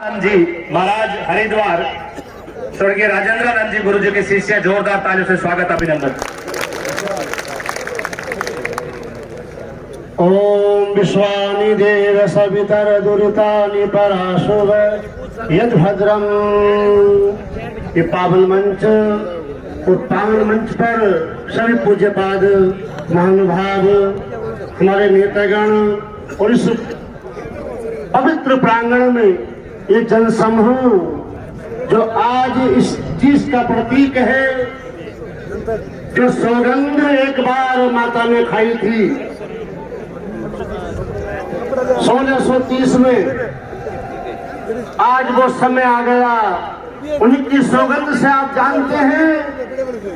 जी महाराज हरिद्वार स्वर्गीय राजेंद्रानंद जी गुरु जी के शिष्य, जोरदार तालियों से स्वागत अभिनंदन। ओम विश्वानि देव सवितर दुरितानि पराशुभ यद भद्रम। ये पावन मंच पर सभी पूज्य पाद महानुभाव, हमारे नेतागण और इस पवित्र प्रांगण में ये जनसमूह जो आज इस चीज का प्रतीक है, जो सौगंध एक बार माता ने खाई थी 1630 में, आज वो समय आ गया। उनकी सौगंध से आप जानते हैं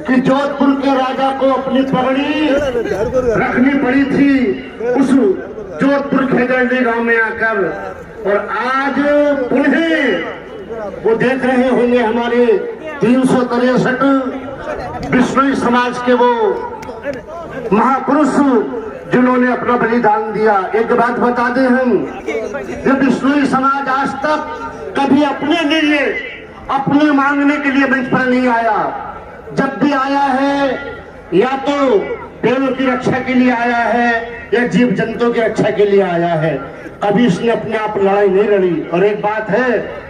कि जोधपुर के राजा को अपनी पगड़ी रखनी पड़ी थी उस जोधपुर खेगड़डी गांव में आकर, और आज पुनः वो देख रहे होंगे हमारे 363 विश्नोई समाज के वो महापुरुष जिन्होंने अपना बलिदान दिया। एक बात बता दें, हम ये विश्नोई समाज आज तक कभी अपने लिए अपने मांगने के लिए मंच पर नहीं आया। जब भी आया है या तो पेड़ों की रक्षा के लिए आया है या जीव जंतुओं की रक्षा के लिए आया है, कभी इसने अपने आप लड़ाई नहीं लड़ी। और एक बात है,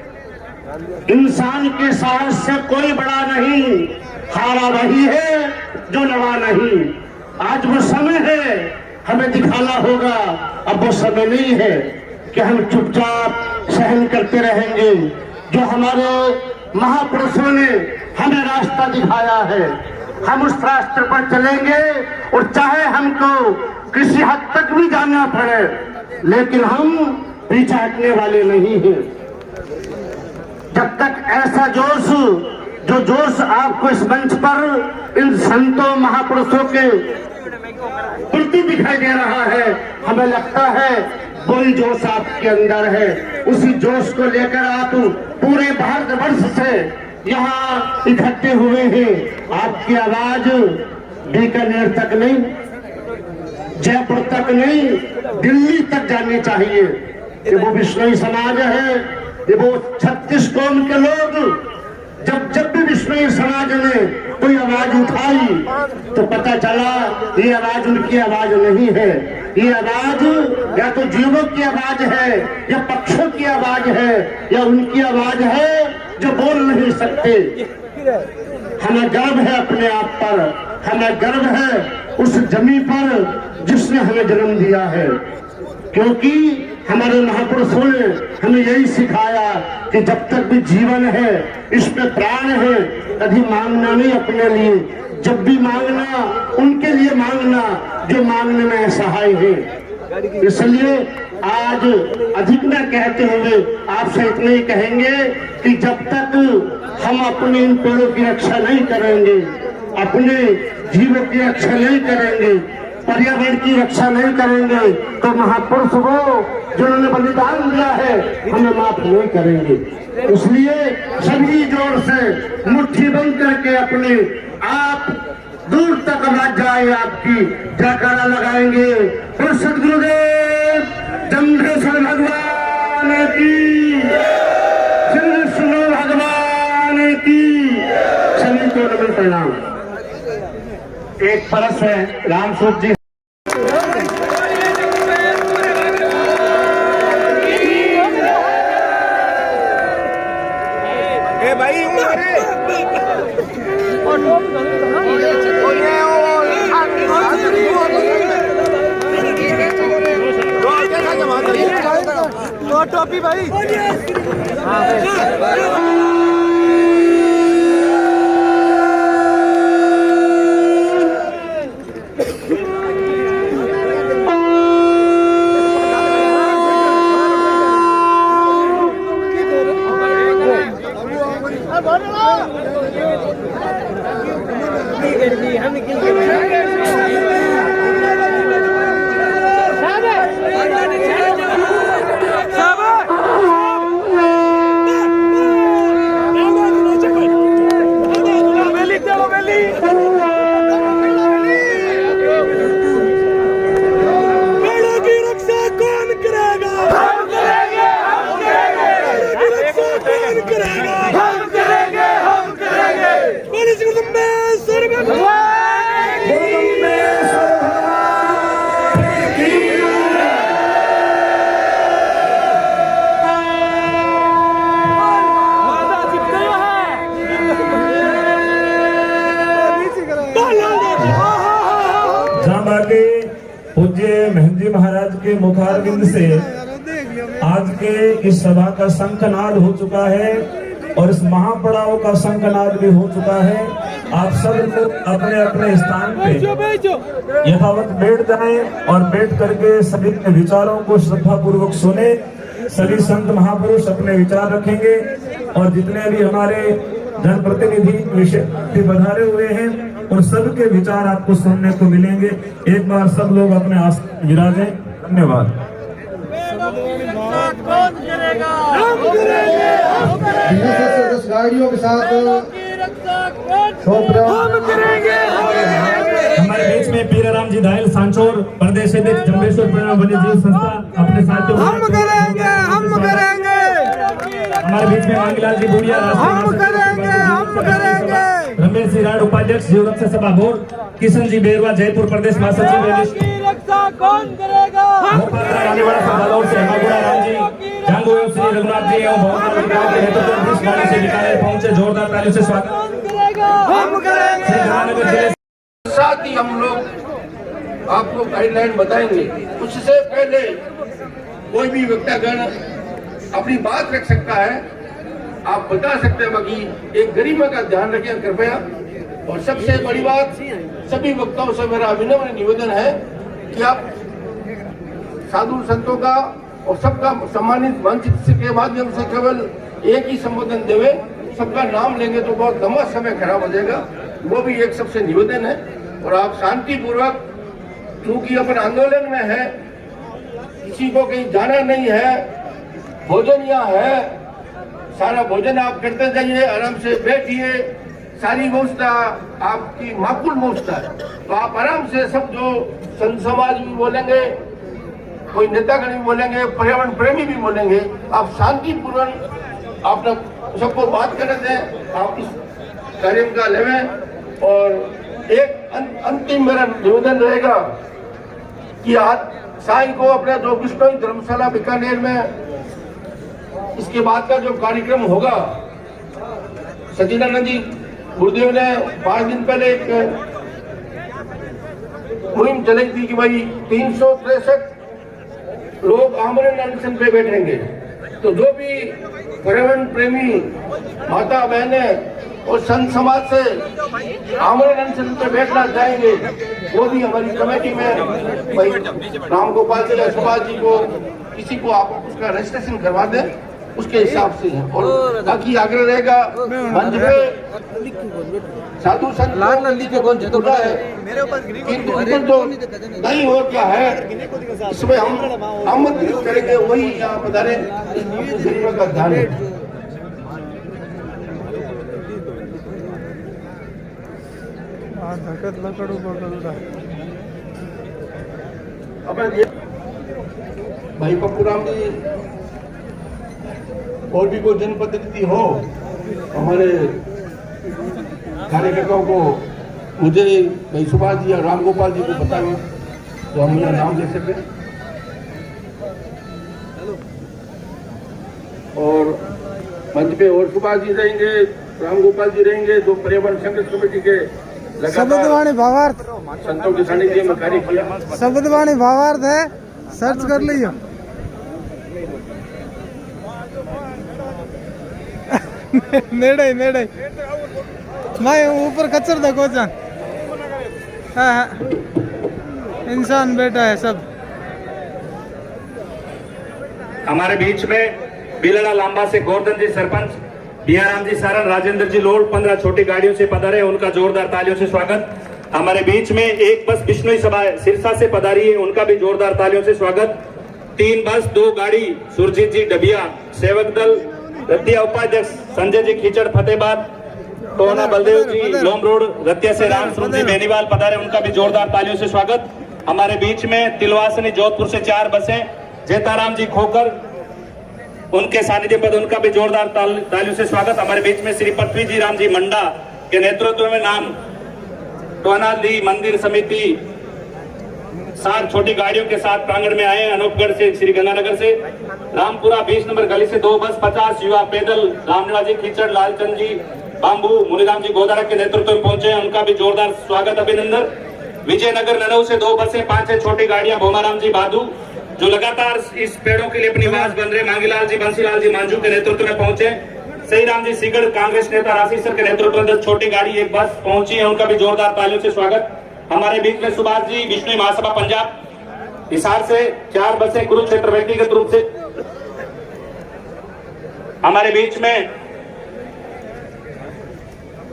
इंसान के साहस से कोई बड़ा नहीं, हारा वही है जो लड़ा नहीं। आज वो समय है हमें दिखाना होगा, अब वो समय नहीं है कि हम चुपचाप सहन करते रहेंगे। जो हमारे महापुरुषों ने हमें रास्ता दिखाया है, हम उस रास्ते पर चलेंगे, और चाहे हमको किसी हद तक भी जाना पड़े, लेकिन हम पीछे हटने वाले नहीं हैं। जब तक ऐसा जोश आपको इस मंच पर इन संतों महापुरुषों के प्रति दिखाई दे रहा है, हमें लगता है वही जोश आपके अंदर है। उसी जोश को लेकर आप पूरे भारतवर्ष से यहाँ इकट्ठे हुए हैं। आपकी आवाज बीकानेर तक नहीं, जयपुर तक नहीं, दिल्ली तक जानी चाहिए। ये वो विश्नोई समाज है, ये वो 36 कौम के लोग, जब भी विश्नोई समाज ने कोई आवाज उठाई तो पता चला ये आवाज उनकी आवाज नहीं है। ये आवाज या तो जीवों की आवाज है, या पक्षों की आवाज है, या उनकी आवाज है जो बोल नहीं सकते। हमें गर्व है अपने आप पर, हमें गर्व है उस जमी पर जिसने हमें जन्म दिया है, क्योंकि हमारे महापुरुषों ने हमें यही सिखाया कि जब तक भी जीवन है, इसमें प्राण है, कभी मांगना नहीं अपने लिए, जब भी मांगना उनके लिए मांगना जो मांगने में असहाय है। इसलिए आज अधिक न कहते हुए आपसे इतना ही कहेंगे कि जब तक हम अपने इन पेड़ों की रक्षा नहीं करेंगे, अपने जीवों की रक्षा नहीं करेंगे, पर्यावरण की रक्षा नहीं करेंगे, तो महापुरुष वो जिन्होंने बलिदान दिया है हमें माफ नहीं करेंगे। इसलिए सभी जोर से मुट्ठी बंद करके अपने आप दूर तक आवाज जाए, आपकी जयकारा लगाएंगे। और सदगुरुदेव चंद्रेश्वर भगवान की, श्री विष्णु भगवान की, सभी को नमन प्रणाम। एक परस है राम सूप जी। टोपी भाई के मुखारविंद से आज के इस सभा का शंखनाद हो चुका है और इस महापड़ाव का शंखनाद भी हो चुका है। आप सब लोग अपने अपने स्थान पे यथावत बैठ जाएं और बैठ करके सभी के विचारों को श्रद्धा पूर्वक सुने। सभी संत महापुरुष अपने विचार रखेंगे और जितने भी हमारे जनप्रतिनिधि विषय पधारे हुए हैं और सबके विचार आपको सुनने को मिलेंगे। एक बार सब लोग अपने आसन विराजें। धन्यवाद। गाड़ियों के साथ हमारे बीच में पीराराम जी धायल सांचौर प्रदेश अध्यक्ष जम्बेश्वर परिणाम वन्य जीव संस्था अपने साथियों हम करेंगे। हमारे बीच में मांगीलाल जी बुढ़िया हम करेंगे। रमेश जी राड उपाध्यक्ष जीव रक्षा सभा बोर्ड, किशन जी बेरवा जयपुर प्रदेश महासचिव, रक्षा कौन करेगा? बालोर से हेमागुड़ा राम जी, जांगू एवं श्री रघुनाथ जी एवं भवन के नेतृत्व में इस गाड़ी से बीकानेर पहुंचे। जोरदार तालियों से स्वागत। हम करेंगे। साथ ही हम लोग आपको गाइडलाइन बताएंगे। उससे पहले कोई भी व्यक्तिगण अपनी बात रख सकता है, आप बता सकते हैं, बाकी एक गरिमा का ध्यान रखें कृपया। और सबसे बड़ी बात, सभी वक्ताओं से मेरा विनम्र निवेदन है कि आप साधु संतों का और सबका सम्मानित मंच के माध्यम से केवल एक ही संबोधन देवे, सबका नाम लेंगे तो बहुत लंबा समय खराब हो जाएगा। वो भी एक सबसे निवेदन है। और आप शांति पूर्वक, क्योंकि अपन आंदोलन में है, किसी को कहीं जाना नहीं है, भोजन यहाँ है, सारा भोजन आप करते जाइए, आराम से बैठिए, सारी व्यवस्था आपकी माकूल व्यवस्था है। तो आप आराम से सब, जो संत समाज भी बोलेंगे, कोई नेतागण भी बोलेंगे, पर्यावरण प्रेमी भी बोलेंगे, आप शांति पूर्वक आपने सबको बात करने दें। आप इस कार्य का लेवें। और एक अंतिम मेरा निवेदन रहेगा कि आज साई को अपने जो विष्णु धर्मशाला बीकानेर में इसके बाद का जो कार्यक्रम होगा, सचिदानंद जी गुरुदेव ने 5 दिन पहले एक मुहिम चलाई थी कि भाई 363 लोग आमरण अनशन पे बैठेंगे। तो जो भी पर्यावरण प्रेमी माता बहने और संत समाज से आमरण अनशन पे बैठना चाहेंगे, वो भी हमारी कमेटी में भाई राम गोपाल जी, सुभाष जी को, किसी को आप उसका रजिस्ट्रेशन करवा दें, उसके हिसाब से है। और बाकी आग्रह रहेगा, मंच पे साधु संत लाल नंदी के कौन जुड़ा है, किंतु तो नहीं हो क्या है, इसमें हम आमंत्रित करेंगे, वही यहाँ पधारे, गरीबों का ध्यान है। भाई पप्पूराम जी और भी कोई जनप्रतिनिधि हो हमारे कार्यकर्ताओं को, मुझे भाई सुभाष जी या राम गोपाल जी को बताएं तो हम मेरा नाम दे सके। और मंच पे और सुभाष जी रहेंगे, राम गोपाल जी रहेंगे, जो पर्यावरण संघर्ष कमेटी के शब्दवाणी भावार्थ संतों के सानिध्य में कार्य किया। शब्दवाणी भावार्थ है, सर्च कर लियो। नेड़े मैं ऊपर कचर देखो जान। हाँ, इंसान बैठा है सब। हमारे बीच में बिलड़ा लांबा से गोवर्धन जी सरपंच, बिहाराम जी सारण, राजेंद्र जी लोड 15 छोटी गाड़ियों से पधारे, उनका जोरदार तालियों से स्वागत। हमारे बीच में एक बस बिश्नोई सभा सिरसा से पधारी है, उनका भी जोरदार तालियों से स्वागत। 3 बस 2 गाड़ी सुरजीत जी डबिया, सेवक दल रतिया उपाध्यक्ष संजय जी खींचड़ फतेहबाद, टोना बलदेव जी लोम रोड रतिया से राम स्वरूप जी बेनीवाल पधारे, उनका भी जोरदार तालियों से स्वागत। हमारे बीच में तिलवासनी जोधपुर से 4 बसें, जेताराम जी खोकर, उनके सानिध्य पद, उनका भी जोरदार तालियों से स्वागत। हमारे बीच में श्री पृथ्वी जी राम जी मंडा के नेतृत्व में नाम टोनाली मंदिर समिति 7 छोटी गाड़ियों के साथ प्रांगण में आए। अनूपगढ़ से, श्री गंगानगर से, रामपुरा 20 नंबर गली से 2 बस, 50 युवा पैदल, रामनिवास जी खींचड़, लालचंद जी बाम्बू, मुनिराम जी गोदारा के नेतृत्व में पहुंचे, उनका भी जोरदार स्वागत अभिनंदन। विजयनगर ननऊ से 2 बसें, 5 छोटी गाड़ियां, भोमाराम जी भादू, जो लगातार इस पेड़ों के लिए अपनी आवाज बन रहे मांगीलाल जी बंसीलाल जी मांझू के नेतृत्व में पहुंचे। सही राम जी सीगड़ कांग्रेस नेता राशि सर के नेतृत्व में 10 छोटी गाड़ी एक बस पहुंची है, उनका भी जोरदार तालियों से स्वागत। हमारे बीच में सुभाष जी विष्णु महासभा पंजाब हिसार से 4 बसें कुरुक्षेत्र व्यक्तिगत रूप से। हमारे बीच में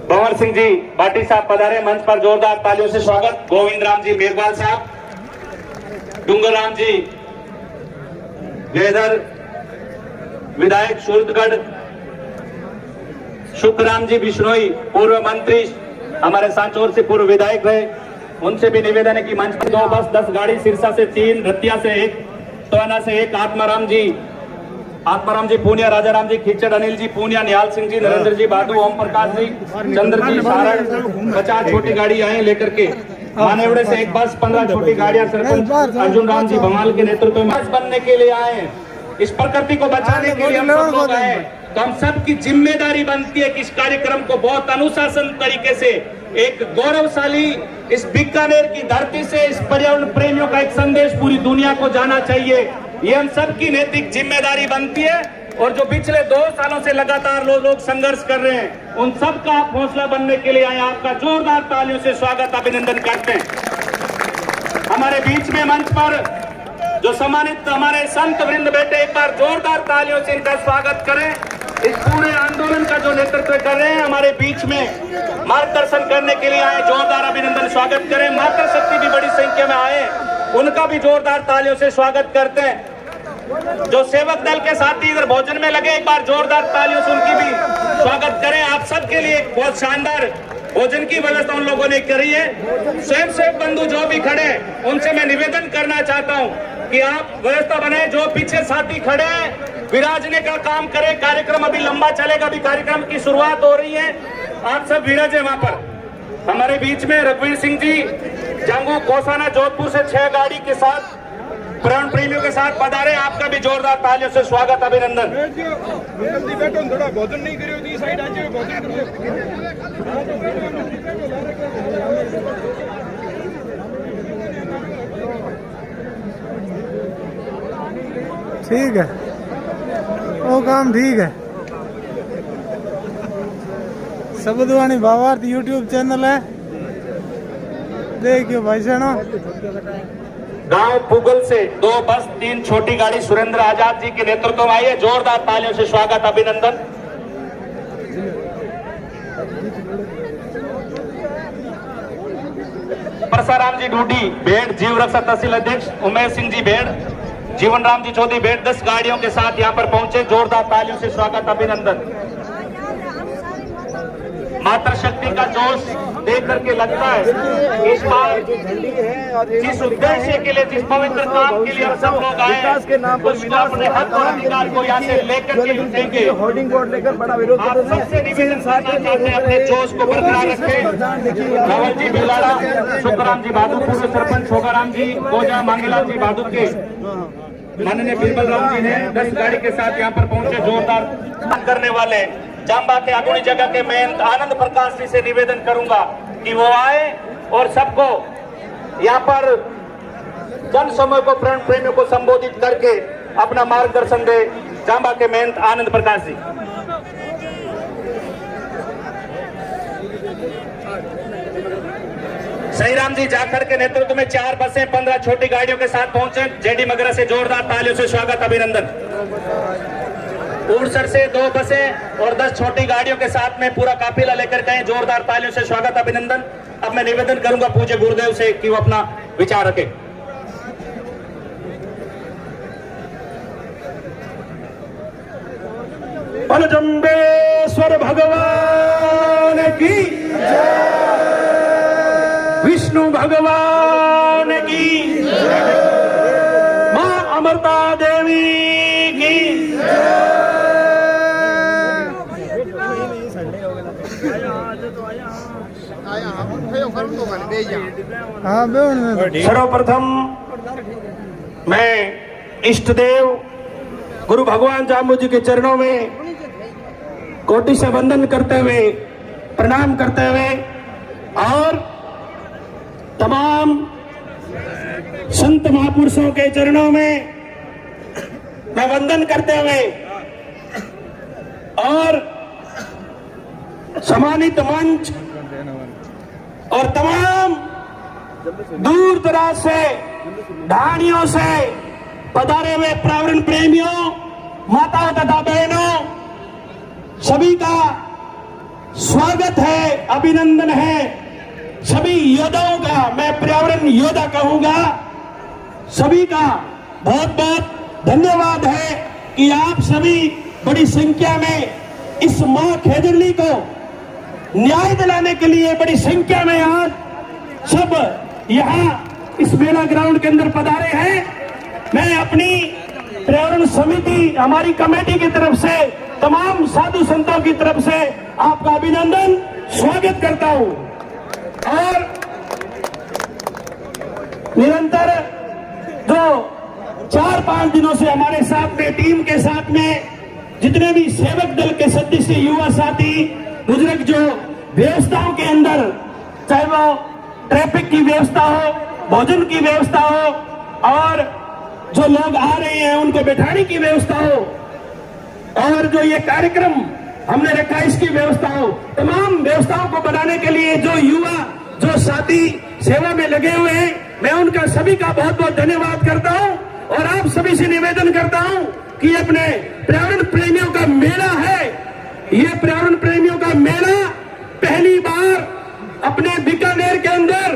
भंवर सिंह जी बाटी साहब पधारे, मंच पर जोरदार तालियों से स्वागत। गोविंद राम जी मेघवाल साहब, डूंगर राम जी वेदर विधायक सूरतगढ़, शुक्राम जी बिश्नोई पूर्व मंत्री हमारे सांचौर से पूर्व विधायक रहे, उनसे भी निवेदन है कि मंच पर 2 बस 10 गाड़ी, सिरसा से 3, रतिया से 1, टोना से 1, आत्माराम जी पूनिया, राजा राम जी खिचड़, अनिल जी पूनिया, निहाल सिंह जी, नरेंद्र जी बादू, ओम प्रकाश जी, चंद्र जी सारण 50 छोटी गाड़ी आए लेकर के। मानेवड़े से 1 बस 15 छोटी गाड़ियां सरपंच अर्जुन राम जी भमाल के नेतृत्व में बनने के लिए आए। इस प्रकृति को बचाने के लिए हम सब लोग आए, तो हम सब की जिम्मेदारी बनती है कि इस कार्यक्रम को बहुत अनुशासन तरीके से, एक गौरवशाली इस बीकानेर की धरती से इस पर्यावरण प्रेमियों का एक संदेश पूरी दुनिया को जाना चाहिए। ये हम सब की नैतिक जिम्मेदारी बनती है। और जो पिछले 2 सालों से लगातार लोग संघर्ष कर रहे हैं, उन सब का आप हौसला बनने के लिए आए। आपका जोरदार तालियों से स्वागत अभिनंदन करते हैं। हमारे बीच में मंच पर जो सम्मानित हमारे संत वृंद बैठे, एक बार जोरदार तालियों से इनका स्वागत करें। इस पूरे आंदोलन का जो नेतृत्व कर रहे हैं, हमारे बीच में मार्गदर्शन करने के लिए आए, जोरदार अभिनंदन स्वागत करें। मातृ शक्ति भी बड़ी संख्या में आए, उनका भी जोरदार तालियों से स्वागत करते हैं। जो सेवक दल के साथी इधर भोजन में लगे, एक बार जोरदार तालियों से उनकी भी स्वागत करें। आप सबके लिए बहुत शानदार भोजन की व्यवस्था उन लोगों ने करी है। स्वयं सेवक बंधु जो भी खड़े, उनसे मैं निवेदन करना चाहता हूं कि आप व्यवस्था बनाए। जो पीछे साथी खड़े हैं, विराजने का काम करें। कार्यक्रम अभी लंबा चलेगा, अभी कार्यक्रम की शुरुआत हो रही है। आप सब विराजे वहां पर। हमारे बीच में रघुवीर सिंह जी जंगू कोसाना जोधपुर से 6 गाड़ी के साथ पर्यावरण प्रेमियों के साथ पधारे, आपका भी जोरदार तालियों से स्वागत अभिनंदन। थोड़ा भोजन नहीं करियो, साइड आज भोजन ठीक है, वो काम ठीक है। सबदवानी भावार्थ यूट्यूब चैनल है, देखियो भाई साहब। गांव पुगल से 2 बस 3 छोटी गाड़ी सुरेंद्र आजाद जी के नेतृत्व में आई है, जोरदार तालियों से स्वागत अभिनंदन। परसाराम जी डूडी भेड़, जीव रक्षा तहसील अध्यक्ष उमेश सिंह जी भेड़, जीवन राम जी चौधरी भेड़ 10 गाड़ियों के साथ यहाँ पर पहुंचे, जोरदार तालियों से स्वागत अभिनंदन। मातृ शक्ति का जोश देख करके लगता है इस बार जिस उद्देश्य के लिए, जिस पवित्र काम के लिए हम सब लोग आए, उसको अपने हक और अधिकार को यहाँ से लेकर के उठेंगे। होर्डिंग बोर्ड लेकर बड़ा विरोध आप सबसे निवेदन करना चाहते हैं, अपने जोश को बरकरार रखें। रावल जी बिलाड़ा, शुक्राम जी बादू पूर्व सरपंच, छोगाराम जी गोजा, मांगीलाल जी बादू के माननीय बिरबल राम जी ने 10 गाड़ी के साथ यहाँ पर पहुंचे, जोरदार करने वाले जांबा के अगुणी जगह के मैं आनंद प्रकाश जी से निवेदन करूंगा कि वो आए और सबको यहाँ पर जन समूह को, प्राण प्रेमियों को संबोधित करके अपना मार्गदर्शन दे। जांबा के महंत आनंद प्रकाश जी। सही राम जी जाखड़ के नेतृत्व में 4 बसें 15 छोटी गाड़ियों के साथ पहुंचे, जेडी मगरा से जोरदार तालियों से स्वागत अभिनंदन। उड़सर से 2 बसें और 10 छोटी गाड़ियों के साथ में पूरा काफिला लेकर गए, जोरदार तालियों से स्वागत अभिनंदन। अब मैं निवेदन करूंगा पूज्य गुरुदेव से कि वो अपना विचार रखे। जंबेश्वर भगवान की, विष्णु भगवान की, मां अमृता देवी की। सर्वप्रथम मैं इष्ट देव गुरु भगवान जाम्बू जी के चरणों में कोटि से वंदन करते हुए, प्रणाम करते हुए और तमाम संत महापुरुषों के चरणों में मैं वंदन करते हुए और सम्मानित मंच और तमाम दूर दराज से ढाणियों से पधारे हुए पर्यावरण प्रेमियों, माताओं तथा बहनों, सभी का स्वागत है, अभिनंदन है। सभी योद्धाओं का मैं पर्यावरण योद्धा कहूंगा, सभी का बहुत बहुत धन्यवाद है कि आप सभी बड़ी संख्या में इस मां खेजड़ली को न्याय दिलाने के लिए बड़ी संख्या में आज सब यहाँ इस मेला ग्राउंड के अंदर पधारे हैं। मैं अपनी पर्यावरण समिति, हमारी कमेटी की तरफ से, तमाम साधु संतों की तरफ से आपका अभिनंदन, स्वागत करता हूं। और निरंतर जो 4-5 दिनों से हमारे साथ में, टीम के साथ में जितने भी सेवक दल के सदस्य, युवा साथी, बुजुर्ग, जो व्यवस्थाओं के अंदर, चाहे वो ट्रैफिक की व्यवस्था हो, भोजन की व्यवस्था हो, और जो लोग आ रहे हैं उनको बैठाने की व्यवस्था हो, और जो ये कार्यक्रम हमने रखा इसकी व्यवस्था हो, तमाम व्यवस्थाओं को बनाने के लिए जो युवा, जो साथी सेवा में लगे हुए हैं, मैं उनका सभी का बहुत बहुत धन्यवाद करता हूं। और आप सभी से निवेदन करता हूं कि अपने पर्यावरण प्रेमियों का मेला है, ये पर्यावरण प्रेमियों का मेला पहली बार अपने बीकानेर के अंदर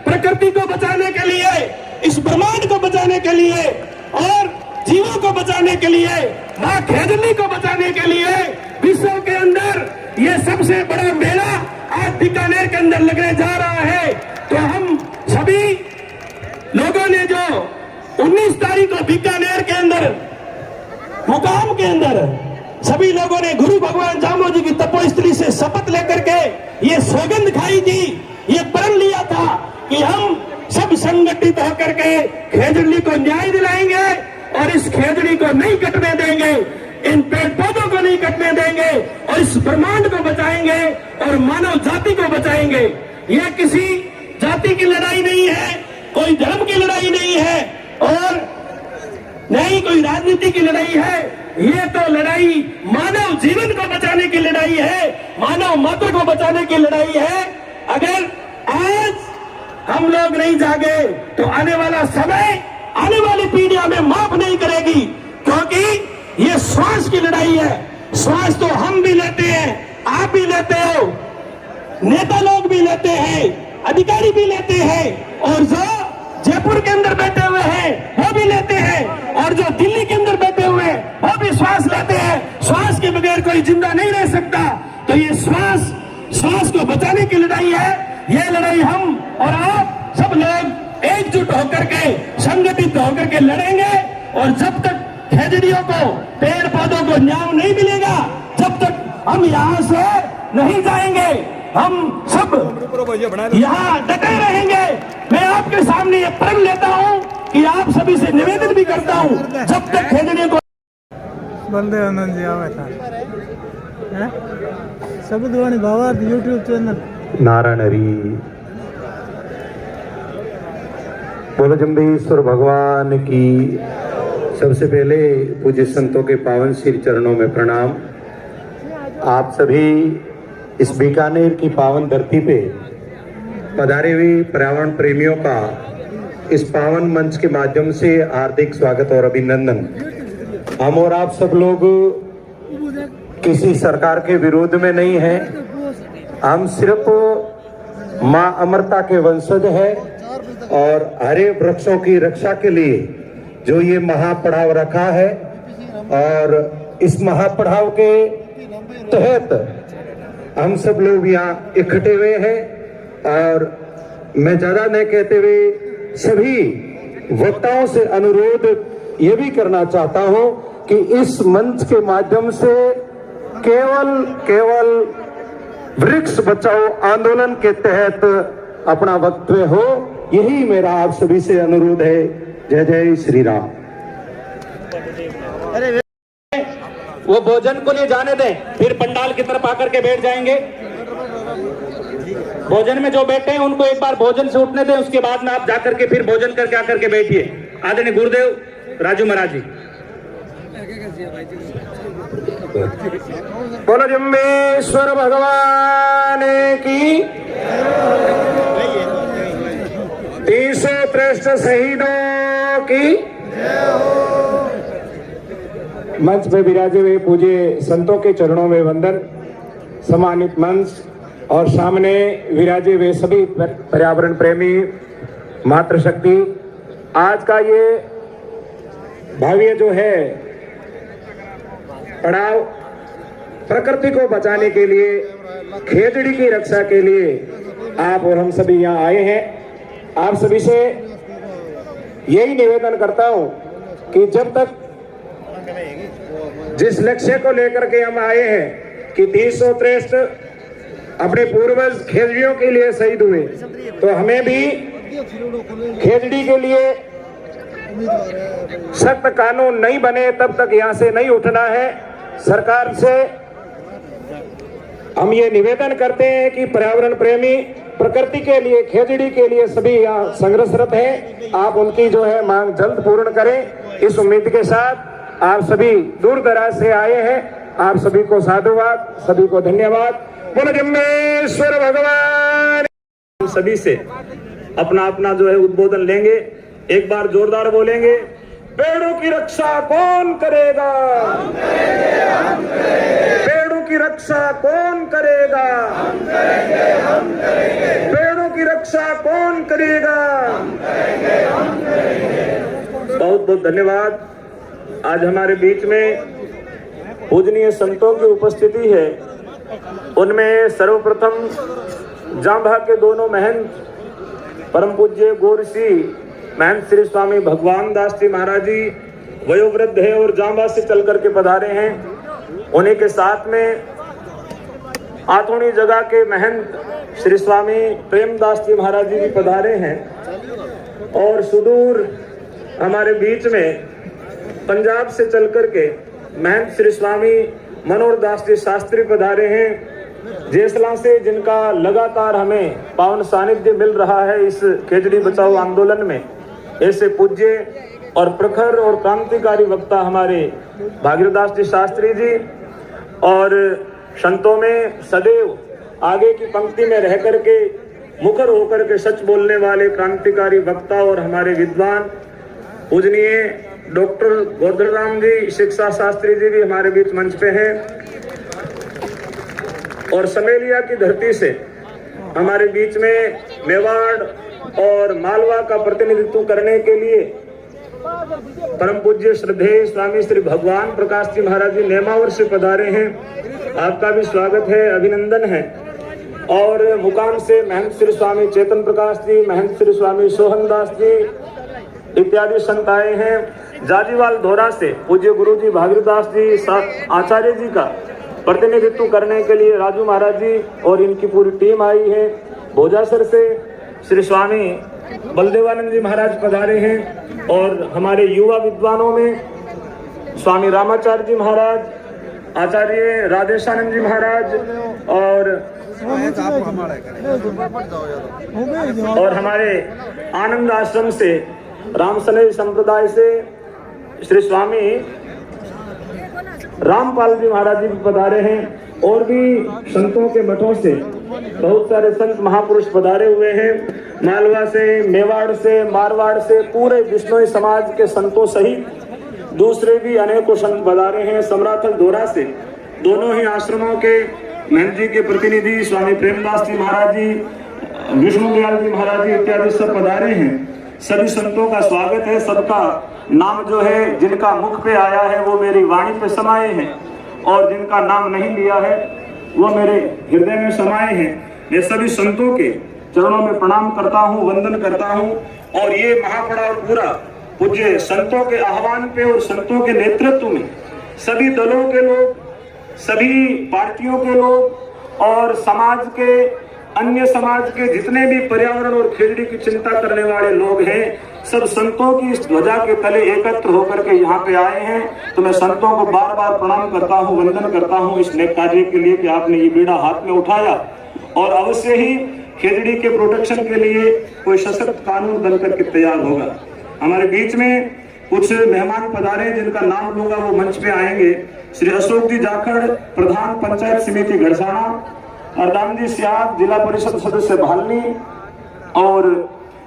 प्रकृति को बचाने के लिए, इस ब्रह्मांड को बचाने के लिए और जीवों को बचाने के लिए, मां खेजड़ली को बचाने के लिए विश्व के अंदर ये सबसे बड़ा मेला आज बीकानेर के अंदर लगने जा रहा है। तो हम सभी लोगों ने जो 19 तारीख को बीकानेर के अंदर मुकाम के अंदर सभी लोगों ने गुरु भगवान जामो जी की तपोस्त्री से शपथ लेकर के ये सौगंध खाई थी, ये प्रण लिया था कि हम सब संगठित होकर के खेजड़ली को न्याय दिलाएंगे और इस खेजड़ी को नहीं कटने देंगे, इन पेड़ पौधों को नहीं कटने देंगे और इस ब्रह्मांड को बचाएंगे और मानव जाति को बचाएंगे। यह किसी जाति की लड़ाई नहीं है, कोई धर्म की लड़ाई नहीं है और न ही कोई राजनीति की लड़ाई है। ये तो लड़ाई मानव जीवन को बचाने की लड़ाई है, मानव मात्र को बचाने की लड़ाई है। अगर आज हम लोग नहीं जागे तो आने वाला समय, आने वाली पीढ़ियां में माफ नहीं करेगी, क्योंकि ये श्वास की लड़ाई है। श्वास तो हम भी लेते हैं, आप भी लेते हो, नेता लोग भी लेते हैं, अधिकारी भी लेते हैं, और जो जयपुर के अंदर बैठे हुए हैं वो भी लेते हैं, और जो दिल्ली के अंदर बैठे हुए हैं वो भी श्वास लेते हैं। श्वास के बगैर कोई जिंदा नहीं रह सकता। तो ये श्वास को बचाने की लड़ाई है। ये लड़ाई हम और आप सब लोग एकजुट होकर के, संगठित होकर के लड़ेंगे। और जब तक खेजड़ियों को, पेड़ पौधों को न्याय नहीं मिलेगा, जब तक हम यहाँ से नहीं जाएंगे, हम सब यहाँ डटे रहेंगे। मैं आपके सामने ये प्रण लेता हूँ कि आप सभी से निवेदन भी करता हूँ, जब तक खेजड़ियों को बलदेव आनंद जी आवे था शब्दवाणी भावार्थ यूट्यूब चैनल नारायण हरि बोलो जम्बेश्वर भगवान की। सबसे पहले पूज्य संतों के पावन श्री चरणों में प्रणाम। आप सभी इस बीकानेर की पावन धरती पे पधारे हुए पर्यावरण प्रेमियों का इस पावन मंच के माध्यम से हार्दिक स्वागत और अभिनंदन। हम और आप सब लोग किसी सरकार के विरोध में नहीं हैं, हम सिर्फ मां अमरता के वंशज हैं और हरे वृक्षों की रक्षा के लिए जो ये महापड़ाव रखा है, और इस महापड़ाव के तहत हम सब लोग यहाँ इकट्ठे हुए हैं। और मैं ज्यादा नहीं कहते हुए सभी वक्ताओं से अनुरोध ये भी करना चाहता हूं कि इस मंच के माध्यम से केवल वृक्ष बचाओ आंदोलन के तहत अपना वक्तव्य हो, यही मेरा आप सभी से अनुरोध है। जय जय श्री राम। वो भोजन को लिए जाने दें, फिर पंडाल की तरफ आकर के बैठ जाएंगे। भोजन में जो बैठे हैं उनको एक बार भोजन से उठने दें, उसके बाद में आप जाकर के फिर भोजन करके आकर के बैठिए। आदरणीय गुरुदेव राजू महाराज जी। बोलो जम्बेश्वर भगवान की। 363 शहीदों की। मंच पे विराजे हुए पूज्य संतों के चरणों में वंदन, सम्मानित मंच और सामने विराजे हुए सभी पर्यावरण प्रेमी मातृशक्ति। आज का ये भाव्य जो है पड़ाव प्रकृति को बचाने के लिए, खेजड़ी की रक्षा के लिए आप और हम सभी यहाँ आए हैं। आप सभी से यही निवेदन करता हूं कि जब तक जिस लक्ष्य को लेकर के हम आए हैं कि 363 अपने पूर्वज खेजड़ियों के लिए शहीद हुए, तो हमें भी खेजड़ी के लिए सख्त कानून नहीं बने तब तक यहाँ से नहीं उठना है। सरकार से हम ये निवेदन करते हैं कि पर्यावरण प्रेमी प्रकृति के लिए, खेजड़ी के लिए सभी यहाँ संघर्षरत हैं। आप उनकी जो है मांग जल्द पूर्ण करें, इस उम्मीद के साथ आप सभी दूर दराज से आए हैं। आप सभी को साधुवाद, सभी को धन्यवाद। बोलो जम्बेश्वर भगवान। सभी से अपना अपना जो है उद्बोधन लेंगे, एक बार जोरदार बोलेंगे। पेड़ों की रक्षा कौन करेगा? हम करेंगे, हम करेंगे। पेड़ों की रक्षा कौन करेगा? हम करेंगे, हम करेंगे। पेड़ों की रक्षा कौन करेगा? हम करेंगे, हम करेंगे। बहुत बहुत धन्यवाद। आज हमारे बीच में पूजनीय संतों की उपस्थिति है। उनमें सर्वप्रथम जांबा के दोनों महंत परम पूज्य गौरसी महंत श्री स्वामी भगवान दास जी महाराज जी वयोवृद्ध है और जांबा से चल करके पधारे हैं। उन्हीं के साथ में आथोनी जगह के महंत श्री स्वामी प्रेमदास जी महाराज जी भी पधारे हैं। और सुदूर हमारे बीच में पंजाब से चल करके महंत श्री स्वामी मनोहर दास जी शास्त्री पधारे हैं। जेसला से जिनका लगातार हमें पावन सानिध्य मिल रहा है इस खेजड़ी बचाओ आंदोलन में, ऐसे पूज्य और प्रखर और क्रांतिकारी वक्ता हमारे भागीरदास जी शास्त्री जी, और संतों में सदैव आगे की पंक्ति में रह करके मुखर होकर के सच बोलने वाले क्रांतिकारी वक्ता और हमारे विद्वान पूजनीय डॉक्टर गोवर्धन राम जी शिक्षा शास्त्री जी भी हमारे बीच मंच पे हैं। और समेलिया की धरती से हमारे बीच में मेवाड़ और मालवा का प्रतिनिधित्व करने के लिए परम पूज्य श्रद्धेय स्वामी श्री भगवान प्रकाश जी महाराज जी नेमावर से पधारे हैं। आपका भी स्वागत है, अभिनंदन है। और मुकाम से महंत श्री स्वामी चेतन प्रकाश जी, महंत श्री स्वामी सोहन दास जी इत्यादि संत आए हैं। जाजीवाल धोरा से पूज्य गुरु जी भागीरदास जी आचार्य जी का प्रतिनिधित्व करने के लिए राजू महाराज जी और इनकी पूरी टीम आई है। भोजासर से श्री स्वामी बलदेवानंद जी महाराज पधारे हैं। और हमारे युवा विद्वानों में स्वामी रामाचार्य जी महाराज, आचार्य राधेशानंद जी महाराज और हमारे आनंद आश्रम से रामसनेय संप्रदाय से श्री स्वामी रामपाल जी महाराज जी भी पधारे हैं। और भी संतों के मठों से बहुत सारे संत महापुरुष पधारे हुए हैं। मालवा से, मेवाड़ से, मारवाड़ से, पूरे बिश्नोई समाज के संतों सहित दूसरे भी अनेकों संत पधारे हैं। समराथल धोरा से दोनों ही आश्रमों के महंत जी के प्रतिनिधि स्वामी प्रेमदास जी महाराज जी, विष्णु दयाल जी महाराज जी इत्यादि सब पधारे हैं। सभी संतों का स्वागत है। सबका नाम जो है जिनका मुख पे आया है वो मेरी वाणी पे समाये हैं, और जिनका नाम नहीं लिया है वो मेरे हृदय में समाये हैं। मैं सभी संतों के चरणों में प्रणाम करता हूँ, वंदन करता हूँ। और ये महापड़ाव पूरा पूज्य संतों के आह्वान पे और संतों के नेतृत्व में सभी दलों के लोग, सभी पार्टियों के लोग और समाज के अन्य समाज के जितने भी पर्यावरण और खेजड़ी की चिंता करने वाले लोग हैं, सब संतों की इस ध्वजा के तले एकत्र होकर के यहाँ पे आए हैं। तो मैं संतों को बार बार प्रणाम करता हूँ, वंदन करता हूँ इस नेक कार्य के लिए कि आपने ये बीड़ा हाथ में उठाया। और अवश्य ही खेजड़ी के प्रोटेक्शन के लिए कोई सशक्त कानून बनकर के तैयार होगा। हमारे बीच में कुछ मेहमान पधारे जिनका नाम लूंगा वो मंच पे आएंगे। श्री अशोक जी जाखड़, प्रधान पंचायत समिति गढ़साना, अरदान जी सियाग, जिला परिषद सदस्य भालनी, और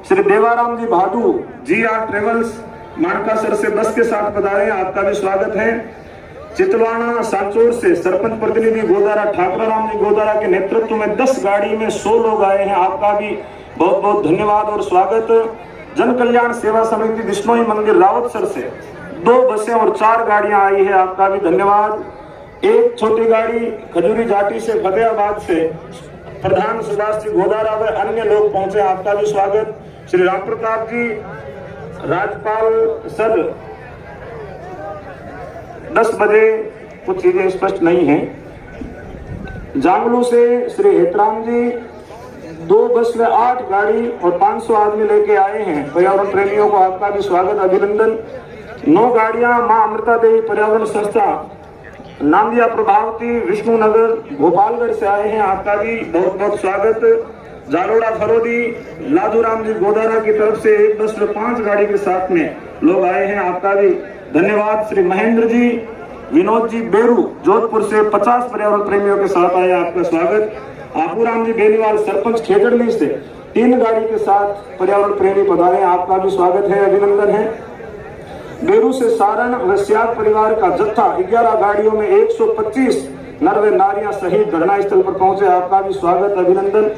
श्री देवाराम जी भादू GR ट्रेवल्स मानकासर से बस के साथ पधारे, आपका भी स्वागत है। चितवाना सांचौर से सरपंच प्रतिनिधि गोदारा ठाकुराराम जी गोदारा के नेतृत्व में 10 गाड़ी में 100 लोग आए हैं, आपका भी बहुत बहुत धन्यवाद और स्वागत। जन कल्याण सेवा समिति बिश्नोई मंदिर रावतसर से 2 बसें और 4 गाड़ियां आई है, आपका भी धन्यवाद। एक छोटी गाड़ी खजूरी जाटी से फतेहाबाद से प्रधान सुभाष जी गोदारा व अन्य लोग पहुंचे, आपका भी स्वागत। श्री राम प्रताप जी राजपाल सर 10 बजे, कुछ चीजें स्पष्ट नहीं है। जांगलू से श्री हेतराम जी 2 बस में 8 गाड़ी और 500 आदमी लेके आए हैं, पर्यावरण प्रेमियों को आपका भी स्वागत अभिनंदन। 9 गाड़ियां मां अमृता देवी पर्यावरण संस्था नांदिया प्रभावती विष्णुनगर गोपालगढ़ से आए हैं, आपका भी बहुत बहुत स्वागत। जालोड़ा फरोदी लादूराम जी गोदारा की तरफ से 1 बस में 5 गाड़ी के साथ में लोग आए हैं, आपका भी धन्यवाद। श्री महेंद्र जी विनोद जी बेरू जोधपुर से 50 पर्यावरण प्रेमियों के साथ आए, आपका स्वागत। आपूराम जी बेनीवाल सरपंच खेजड़ली से 3 गाड़ी के साथ पर्यावरण प्रेमी पधारे, आपका भी स्वागत है अभिनंदन है। बेरू से सारण व सियाग परिवार का जत्था 11 गाड़ियों में 125 नर व नारियां सहित धरना स्थल पर पहुंचे, आपका भी स्वागत अभिनंदन।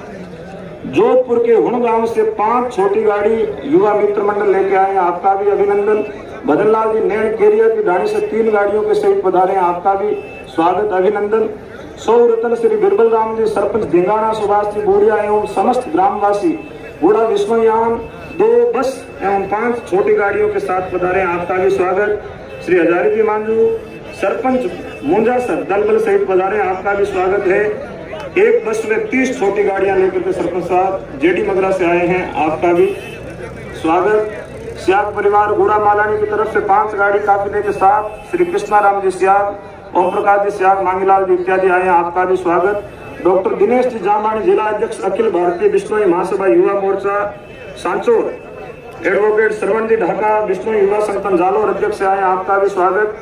जोधपुर के हुण गांव से 5 छोटी गाड़ी युवा मित्र मंडल लेके आए, आपका भी अभिनंदन। भदनलाल जी नैन केरिया की ढाणी से 3 गाड़ियों के सहित पधारे, आपका भी स्वागत अभिनंदन। सौ रतन श्री बिरबल राम जी सरपंच धिंगाना सुभाष जी बूढ़िया एवं समस्त ग्रामवासी बूढ़ा विश्वयान 2 बस एवं 5 छोटी गाड़ियों के साथ पधारे, आपका भी स्वागत। श्री हजारी जी मांझू सरपंच मुंजासर दल बल सहित पधारे, आपका भी स्वागत है। 1 बस में 30 छोटी गाड़ियां लेकर के सरपंच साहब जेडी मगरा से आए हैं, आपका भी स्वागत। सियाग परिवार गुड़ा मालानी की तरफ से 5 गाड़ी काफिले के साथ श्री कृष्णाराम जी सियाग, ओम प्रकाश जी सियाग, मांगीलाल जी इत्यादि आए हैं, आपका भी स्वागत। डॉक्टर दिनेश जी जामानी जिला अध्यक्ष अखिल भारतीय बिश्नोई महासभा युवा मोर्चा सांचौर, एडवोकेट श्रवण जी ढाका बिश्नोई युवा संगठन जालोर अध्यक्ष आए, आपका भी स्वागत।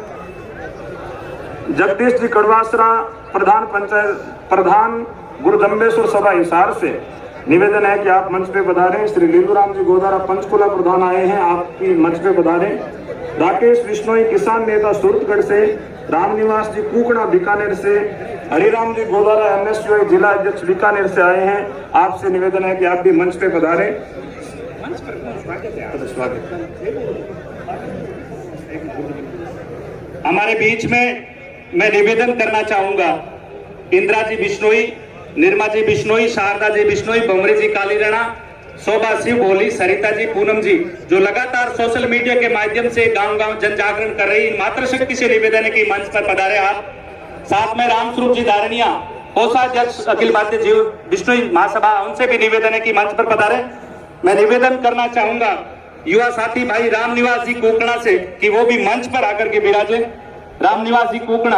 जगदीश जी कड़वासरा प्रधान गुरुदम्बेश्वर सभा हिसार से निवेदन है कि आप मंच पे पधारें। श्री लीलूराम जी गोदारा पंचकुला प्रधान आए हैं, आपकी मंच पे पधारें। राकेश बिश्नोई किसान नेता सूरतगढ़ से, रामनिवास जी कुकड़ा बीकानेर से, हरिराम जी गोदारा MSUI जिला अध्यक्ष बीकानेर से आए हैं, आपसे निवेदन है कि आप भी मंच पे पधारें। हमारे बीच में मैं निवेदन करना चाहूंगा, इंदिरा जी बिश्नोई, निर्मा जी बिश्नोई, शारदा जी बिश्नोई, बमरी जी कालीराणा, शोभा शिव भोली, सरिता जी, पूनम जी, जो लगातार सोशल मीडिया के माध्यम से गांव-गांव जन जागरण कर रही, मातृशक्ति से निवेदन है कि मंच पर पधारे आप। साथ में रामस्वरूप जी धारणिया, कोषाध्यक्ष अखिल भारतीय जीव बिश्नोई महासभा, उनसे भी निवेदन है कि मंच पर पधारे। मैं निवेदन करना चाहूंगा युवा साथी भाई रामनिवास जी कोकणा से कि वो भी मंच पर आकर के विराजे। रामनिवास जी कोकणा,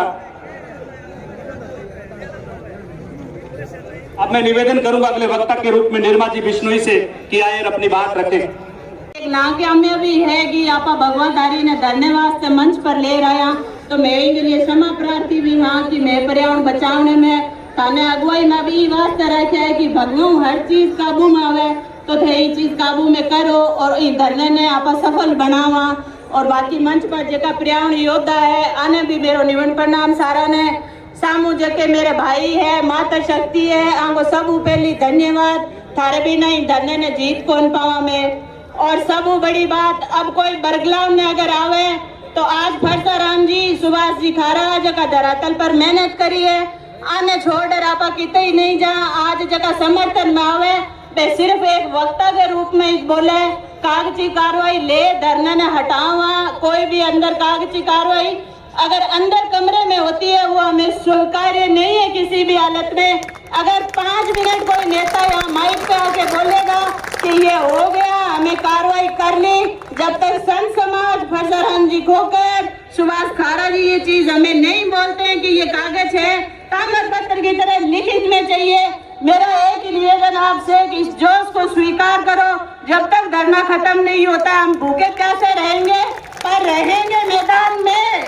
अब मैं निवेदन करूंगा अगले वक्ता के रूप में निर्मा जी बिश्नोई से कि आए और अपनी बात रखें। एक ना कामयाबी है कि आप भगवानदारी ने धन्यवाद से मंच पर ले आया, तो मैं इनके लिए क्षमा प्रार्थी भी हाँ कि मैं पर्यावरण बचाने में थाने अगुवाई में भी वास्ते रखे है कि भगवान हर चीज काबू में आवे, तो थे ये चीज काबू में करो और इस धरने ने आप सफल बनावा। और बाकी मंच पर जगह पर्यावरण योद्धा है आने भी मेरो निवन प्रणाम सारा ने सामू जके मेरे भाई है, माता शक्ति है, आंगो सब पहली धन्यवाद। थारे भी नहीं धरने ने जीत कौन पावा में। और सब बड़ी बात, अब कोई बरगलाव में अगर आवे तो आज फरसाराम जी, सुभाष जी खारा जगह धरातल पर मेहनत करी है, आने छोड़ आपा किते ही नहीं जा। आज जगह समर्थन में आवे वे सिर्फ एक वक्ता के रूप में बोले कागजी कार्रवाई ले, धरने ने हटावा। कोई भी अंदर कागजी कार्रवाई अगर अंदर कमरे में होती है वो हमें स्वीकार्य नहीं है किसी भी हालत में। अगर 5 मिनट कोई नेता यहाँ माइक पे आके बोलेगा कि ये हो गया, हमें कार्रवाई कर ली, जब तक संत समाज फरसाराम जी खोकर सुभाष खारा जी ये चीज हमें नहीं बोलते हैं कि ये कागज है, ताम्र पत्र की तरह लिखित में चाहिए। मेरा एक ही निवेदन आपसे कि इस जोश को स्वीकार करो। जब तक धरना खत्म नहीं होता हम भूखे कैसे रहेंगे, पर रहेंगे मैदान में।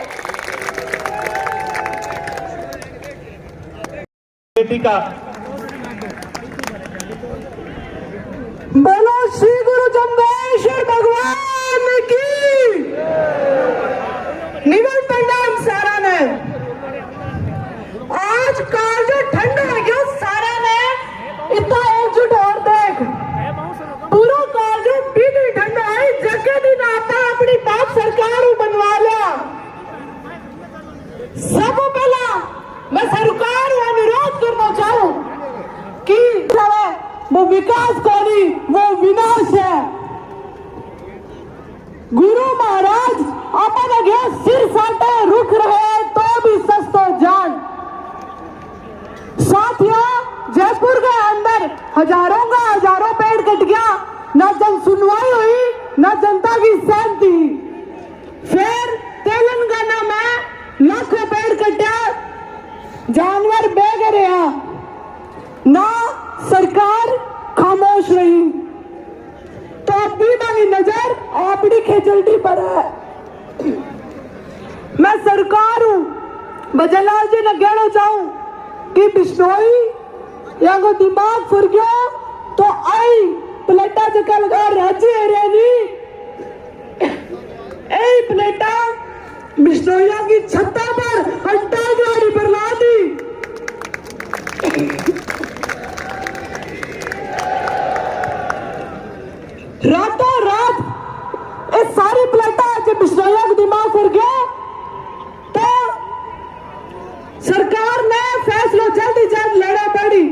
बेटी का बोलो श्री गुरु जम्बेश्वर भगवान की निवन प्रणाम सारा ने। आज काल जो ठंड हो गया सारा ने इतना एकजुट और देख पूरा काल जो बीती ठंड आई जगह दिन आता अपनी बाप सरकार बनवा लिया। सब पहला मैं सरकार को अनुरोध करना चाहूं कि वो विकास को नहीं वो विनाश है। गुरु महाराज अपन गया सिर साटे रुक रहे तो भी सस्तो जान। साथियों जयपुर के अंदर हजारों पेड़ कट गया, न जन सुनवाई हुई न जनता की सहमति। फिर तेलंगाना में लाखों पेड़ कटा, जानवर बेघर रहा, ना सरकार खामोश रही। तो अभी मेरी नजर अपनी खेचलटी पर है। मैं सरकार हूं बजलाल जी ने कहना चाहूं कि बिश्नोई या को दिमाग फुर गया तो आई प्लेटा चक्कर लगा राज्य रेनी ए प्लेटा बिश्नोइया की छत्ता पर हट्टा गाड़ी पर ला दी। रातों रात इस सारी प्लेटा जब बिश्नोइया का दिमाग फुर गया तो सरकार ने फैसला जल्दी जल्द लेना पड़ी।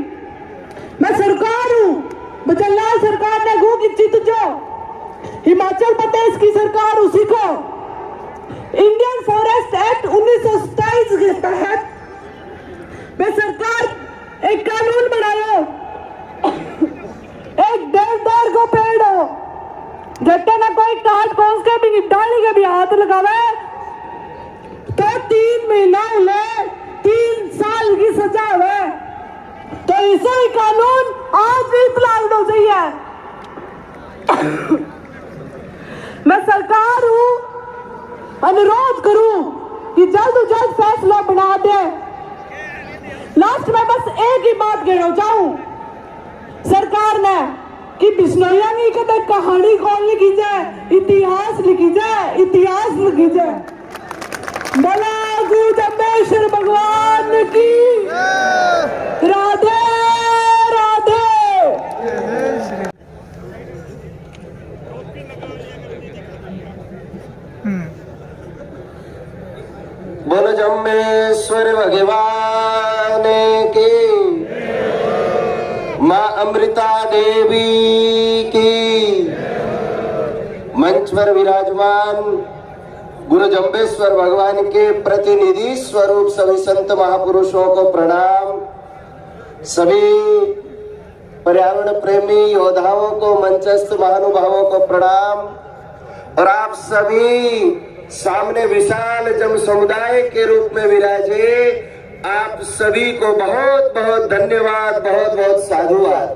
मैं सरकार हूं बजलाल सरकार ने गो की चित जो हिमाचल प्रदेश की सरकार उसी को इंडियन फॉरेस्ट एक्ट 1927 के तहत मैं सरकार एक कानून बनाया। एक देवदार को पेड़ हो जट्टे ना कोई काट कौन के भी डाली के भी हाथ लगावे तो 3 महीना ले 3 साल की सजा है। तो इसे ही कानून आज भी लागू चाहिए। मैं सरकार हूं अनुरोध करूं कि जल्द से जल्द फैसला बना दे। लास्ट में बस एक ही बात कहना चाहूं सरकार ने कि बिश्नोइया की कदे कहानी कौन लिखी जाए, इतिहास लिखी जाए, इतिहास लिखी जाए। बोला गुरु जम्बेश्वर भगवान की राधे राधे। बोलो जम्बेश्वर भगवान की, मां अमृता देवी की। मंच पर विराजमान गुरु जम्बेश्वर भगवान के प्रतिनिधि स्वरूप सभी संत महापुरुषों को प्रणाम। सभी पर्यावरण प्रेमी योद्धाओं को, मंचस्थ महानुभावों को प्रणाम। और आप सभी सामने विशाल जन समुदाय के रूप में विराजे, आप सभी को बहुत बहुत धन्यवाद, बहुत बहुत साधुवाद।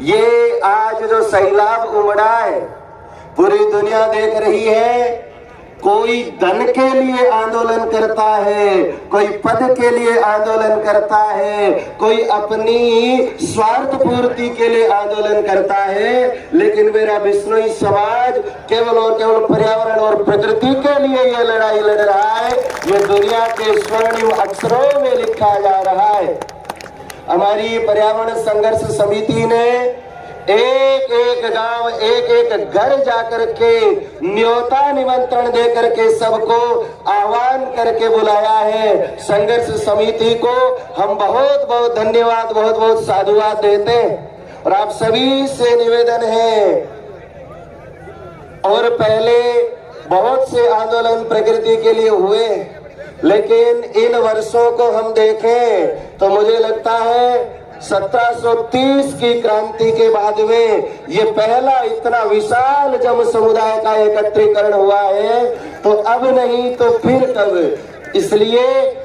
ये आज जो सैलाब उमड़ा है पूरी दुनिया देख रही है। कोई धन के लिए आंदोलन करता है, कोई पद के लिए आंदोलन करता है, कोई अपनी स्वार्थ पूर्ति के लिए आंदोलन करता है। लेकिन मेरा बिश्नोई समाज केवल और केवल पर्यावरण और प्रकृति के लिए यह लड़ाई लड़ रहा है। ये दुनिया के स्वर्णिम अक्षरों में लिखा जा रहा है। हमारी पर्यावरण संघर्ष समिति ने एक एक गांव, एक एक घर जाकर के न्योता निमंत्रण दे करके सबको आह्वान करके बुलाया है। संघर्ष समिति को हम बहुत बहुत धन्यवाद, बहुत बहुत साधुवाद देते हैं। और आप सभी से निवेदन है, और पहले बहुत से आंदोलन प्रकृति के लिए हुए, लेकिन इन वर्षों को हम देखें तो मुझे लगता है 1730 की क्रांति के बाद में ये पहला इतना विशाल जन समुदाय का एकत्रीकरण हुआ है। तो अब नहीं तो फिर कब। इसलिए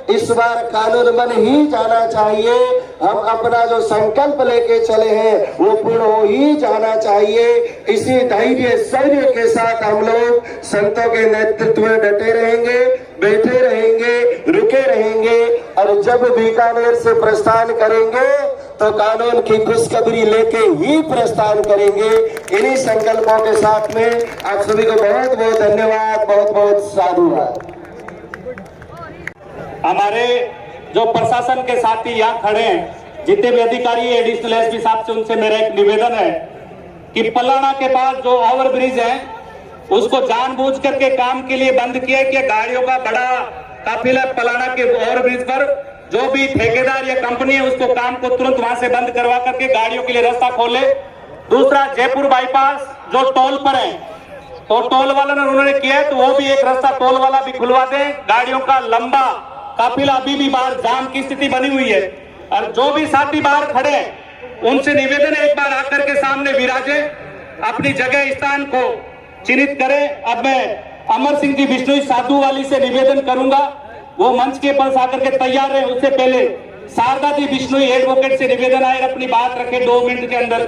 इस बार कानून बन ही जाना चाहिए। हम अपना जो संकल्प लेके चले हैं वो पूर्ण हो ही जाना चाहिए। इसी धैर्य शौर्य के साथ हम लोग संतों के नेतृत्व में डटे रहेंगे, बैठे रहेंगे, रुके रहेंगे और जब बीकानेर से प्रस्थान करेंगे तो कानून की खुशखबरी लेके ही प्रस्थान करेंगे। इन्हीं संकल्पों के साथ में आप सभी को बहुत बहुत धन्यवाद, बहुत बहुत साधुवाद। हमारे जो प्रशासन के साथी यहाँ खड़े हैं, जितने भी अधिकारी एडिशनल एसपी साहब से, उनसे मेरा एक निवेदन है कि पलाना के पास जो ओवरब्रिज है उसको जानबूझ करके काम के लिए बंद किया है कि गाड़ियों का बड़ा काफिला पलाना के ओवरब्रिज पर जो भी ठेकेदार या कंपनी है उसको काम को तुरंत वहां से बंद करवा करके गाड़ियों के लिए रास्ता खोले। दूसरा, जयपुर बाईपास जो टोल पर है तो टोल वाला ने उन्होंने किया है तो वो भी एक रास्ता टोल वाला भी खुलवा दें। गाड़ियों का लंबा काफिला अभी भी बाहर जाम की स्थिति बनी हुई है और जो भी साथी बाहर खड़े हैं उनसे निवेदन है एक बार आकर के सामने विराजे, अपनी जगह स्थान को चिन्हित करें। अब मैं अमर सिंह जी बिश्नोई साधु वाली से निवेदन करूंगा वो मंच के पास आकर के तैयार रहे। उससे पहले शारदा जी बिश्नोई एडवोकेट से निवेदन आए, अपनी बात रखे 2 मिनट के अंदर।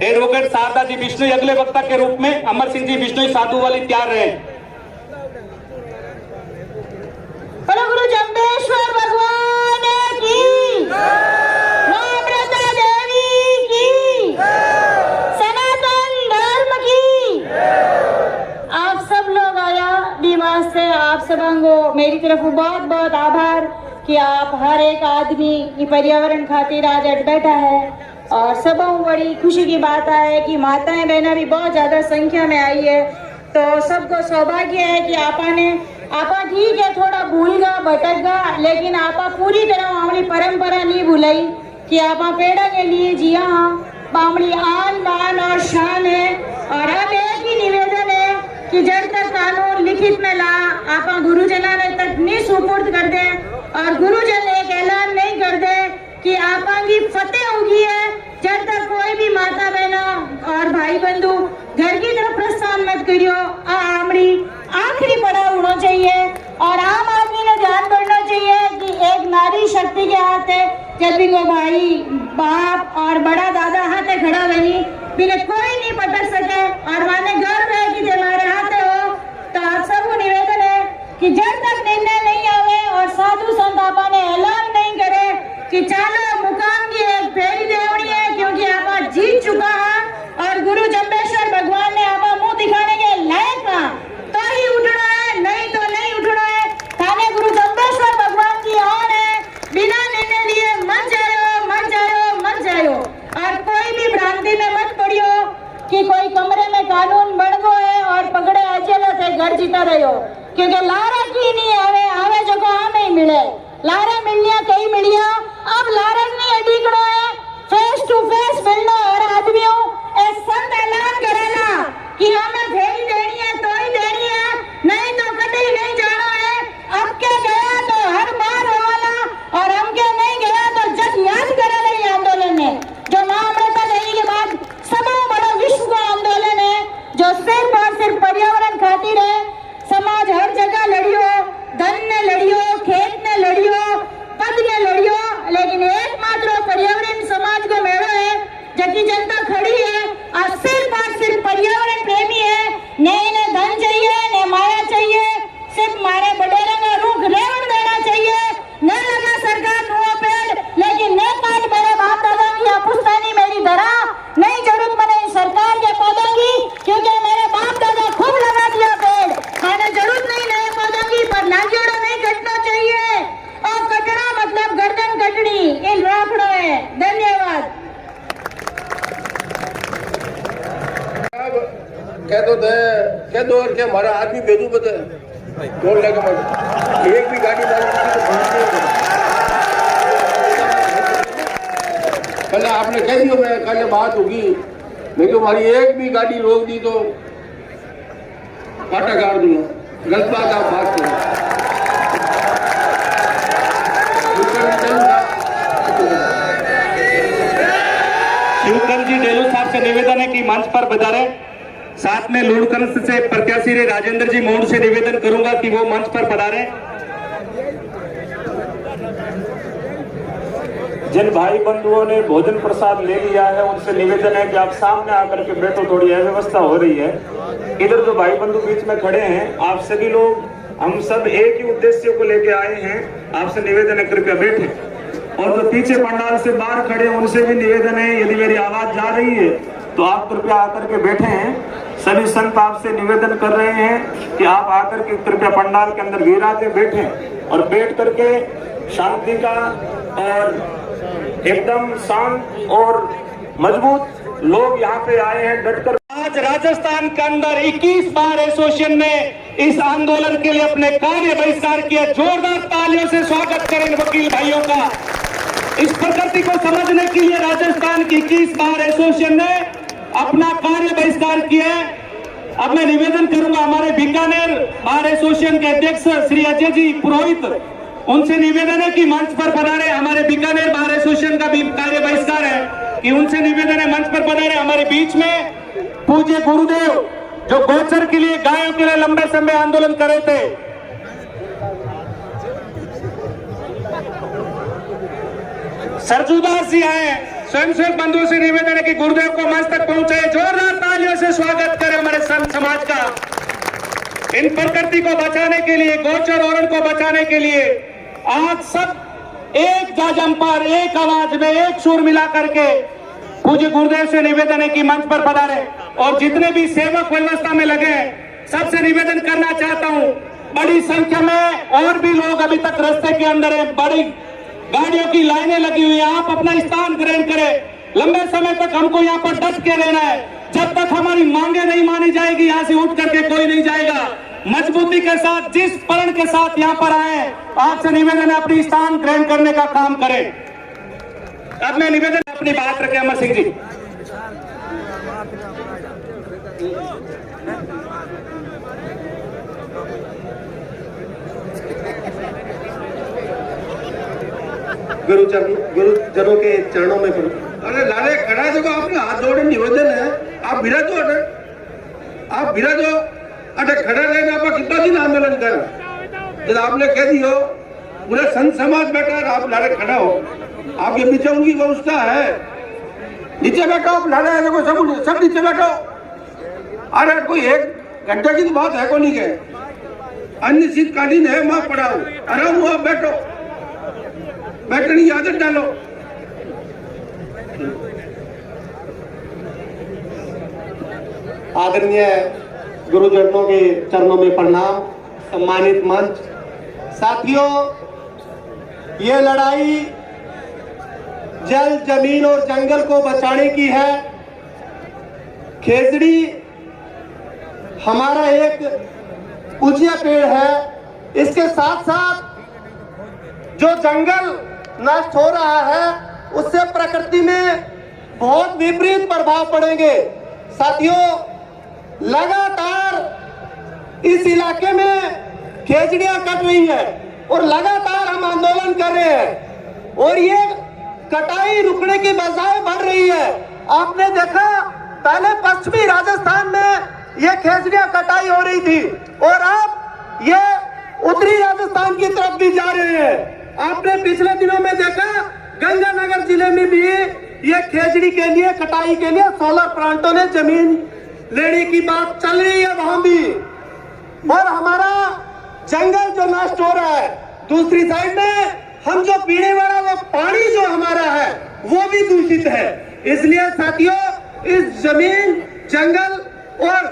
एडवोकेट शारदा जी बिश्नोई अगले वक्ता के रूप में अमर सिंह जी बिश्नोई साधु वाली तैयार रहे। गुरु जम्बेश्वर भगवान की, नम्रता देवी की, सनातन धर्म की। आप सब लोग आया दिमाग से आप सबको मेरी तरफ बहुत बहुत आभार कि आप हर एक आदमी पर्यावरण खातिर आज अट बैठा है और सब बड़ी खुशी की बात है कि माताएं बहना भी बहुत ज्यादा संख्या में आई है। तो सबको सौभाग्य है कि आपा ठीक है थोड़ा भूलगा भटकगा, लेकिन आपा पूरी तरह हमारी परंपरा नहीं भूलाई कि आपा पेड़ा के लिए जिया हमारी आन बान और शान है। और अब एक ही निवेदन है कि जब तक कानून लिखित में ला आपा गुरुजना ने तक नहीं सुपुर्द कर दे और गुरुजन एक ऐलान नहीं कर दे कि आपा की फतेह होगी है, जब तक कोई भी माता बहना और भाई बंधु घर की तरफ प्रस्थान मत करियो। हमारी आखिरी पड़ाव होना चाहिए और आम आदमी ने ध्यान करना चाहिए कि एक नारी शक्ति के हाथ है। जब भी को भाई बाप और बड़ा दादा हाथ खड़ा बनी बिना कोई नहीं पकड़ सके और माने गर्व है कि हमारे हाथ हो। तो आप सबको निवेदन है कि जब तक निर्णय नहीं आवे और साधु संत आपा ने ऐलान नहीं करे कि चालो मुकाम की एक फेरी देवनी है, क्योंकि आपा जीत चुका है और गुरु जम्बेश्वर भगवान ने आपा मुंह दिखाने के लायक था तो ही उठना है, नहीं तो नहीं उठना है। थाने गुरु जम्बेश्वर भगवान की आन है, बिना निर्णय लिए मत जायो मत जायो मत जायो और कोई भी भ्रांति में मत पड़ियो कि कोई कमरे में कानून बन गो है और पकड़े अचेला थे घर जीता रहो, क्योंकि लारा की नहीं आवे जो को हमें ही मिले। लारा मिलिया कई मिलिया, अब लारज नहीं अडीकड़ो है, फेस टू फेस मिलना और आदमियों संत ऐलान करेला कि हमें फेरी देनी है तो ही देनी है, नहीं तो कभी नहीं जाना है। अब के गया तो हर बार वाला और हम के नहीं गया तो जग याद करेला ये आंदोलन है जो मां अमृता देवी के बाद सबसे बड़ा विश्व का आंदोलन है, जो सिर्फ और सिर्फ पर्यावरण खातिर है। समाज हर जगह लड़ियो, धन ने लड़ियो, खेत ने लड़ियो, पद ने लड़ियो, लेकिन एकमात्र पर्यावरण समाज को मेड़ो है जबकि जनता खड़ी है और सिर्फ पर्यावरण प्रेमी है। न इन्हें धन चाहिए न माया चाहिए, सिर्फ मारे बडेरा का रुख रेवण देना चाहिए। न लगा सरकार नुआ पेड़, लेकिन न काट मेरे बाप दादा की या पुश्तैनी मेरी धरा, नहीं जरूरत मने सरकार के पौधों की, क्योंकि मेरे बाप दादा खूब लगा दिया पेड़। मैंने जरूरत नहीं नए पौधों की, पर नागियोड़ा नहीं कटना चाहिए और कटना मतलब गर्दन कटनी इन राखड़ो है। धन्यवाद। कह दो और क्या हमारा आदमी बेजू बता जोड़ लगा मत एक भी गाड़ी कल आपने कह दिया मैं कल बात होगी, नहीं तो हमारी एक भी गाड़ी रोक दी तो काटा काट दूंगा। गलत बात आप बात करें। शिवकर जी डेलू साहब से निवेदन है कि मंच पर पधारे। साथ में लूड़कंस से प्रत्याशी राजेंद्र जी मोड़ से निवेदन करूंगा कि वो मंच पर पधारे। जिन भाई बंधुओं ने भोजन प्रसाद ले लिया है उनसे निवेदन है कि आप सामने आकर के बैठो, थोड़ी अव्यवस्था हो रही है। इधर जो भाई बंधु बीच में खड़े हैं, आप सभी लोग, हम सब एक ही उद्देश्य को लेके आए हैं। आपसे निवेदन है कृपया बैठे। और जो पीछे पंडाल से बाहर खड़े हैं उनसे भी निवेदन है, यदि मेरी आवाज जा रही है तो आप कृपया आकर के बैठे हैं। सभी संत आपसे निवेदन कर रहे हैं कि आप आकर के कृपया पंडाल के अंदर घेरा के बैठें और बैठ करके शांति का और एकदम शांत और मजबूत लोग यहाँ पे आए हैं डटकर। आज राजस्थान के अंदर 21 बार एसोसिएशन ने इस आंदोलन के लिए अपने कार्य बहिष्कार किया। जोरदार तालियों से स्वागत करें वकील भाइयों का। इस प्रकृति को समझने के लिए राजस्थान की 21 बार एसोसिएशन ने अपना कार्य बहिष्कार किया। अब मैं निवेदन करूंगा हमारे बीकानेर बार एसोसिएशन के अध्यक्ष श्री अजय जी पुरोहित, उनसे निवेदन है कि मंच पर पधारे। हमारे बीकानेर बार एसोसिएशन का भी कार्य बहिष्कार है कि उनसे निवेदन है मंच पर पधारे। हमारे बीच में पूज्य गुरुदेव जो गोचर के लिए, गायों के लिए लंबे समय आंदोलन कर रहे थे, सरजूदास जी आए। स्वयंसेवक बंधुओं से निवेदन है कि गुरुदेव को मंच तक पहुंचाए। जोरदार तालियों से स्वागत करें हमारे संत समाज का। इन प्रकृति को बचाने के लिए, गोचर और को बचाने के लिए आज सब एक जाजम पर, एक आवाज में, एक सुर मिला करके पूज्य गुरुदेव से निवेदन है कि मंच पर पधारे। और जितने भी सेवक व्यवस्था में लगे हैं सबसे निवेदन करना चाहता हूं, बड़ी संख्या में और भी लोग अभी तक रास्ते के अंदर है, बड़ी गाड़ियों की लाइनें लगी हुई है। आप अपना स्थान ग्रहण करें। लंबे समय तक हमको यहाँ पर डट के रहना है। जब तक हमारी मांगे नहीं मानी जाएगी यहाँ से उठ करके कोई नहीं जाएगा। मजबूती के साथ, जिस प्रण के साथ यहाँ पर आए, आपसे निवेदन है अपनी स्थान ग्रहण करने का काम करें। अब मैं निवेदन अपनी बात रखें अमर सिंह जी। गुरुजनों के चरणों में अरे लाले खड़ा है, देखो आपने हाथ जोड़े निवेदन है, आप विराजो अटे, आप विराजो अटे खड़े रहने। आप कितना दिन आंदोलन कर, जब आपने कह दियो पूरे संत समाज बैठा है, आप लाले खड़ा हो। आपके पीछे उनकी व्यवस्था है, नीचे बैठो आप लाले, देखो सब नीचे बैठो। अरे कोई 1 घंटे की तो बात है को नहीं के, अन्य शीतकालीन है, वहां पड़ा हो, आराम हुआ बैठो, बैठने की आदत डालो। आदरणीय गुरुजनों के चरणों में प्रणाम। सम्मानित मंच, साथियों, ये लड़ाई जल, जमीन और जंगल को बचाने की है। खेजड़ी हमारा एक पूज्य पेड़ है, इसके साथ साथ जो जंगल नष्ट हो रहा है उससे प्रकृति में बहुत विपरीत प्रभाव पड़ेंगे। साथियों, लगातार इस इलाके में खेजड़ियां कट रही है और लगातार हम आंदोलन कर रहे हैं और ये कटाई रुकने की बजाय बढ़ रही है। आपने देखा पहले पश्चिमी राजस्थान में ये खेजड़ियां कटाई हो रही थी और अब ये उत्तरी राजस्थान की तरफ भी जा रहे हैं। आपने पिछले दिनों में देखा गंगानगर जिले में भी ये खेजड़ी के लिए, कटाई के लिए सोलर प्लांटों ने जमीन लेने की बात चल रही है वहां भी। और हमारा जंगल जो नष्ट हो रहा है, दूसरी साइड में हम जो पीने वाला वो पानी जो हमारा है वो भी दूषित है। इसलिए साथियों, इस जमीन, जंगल और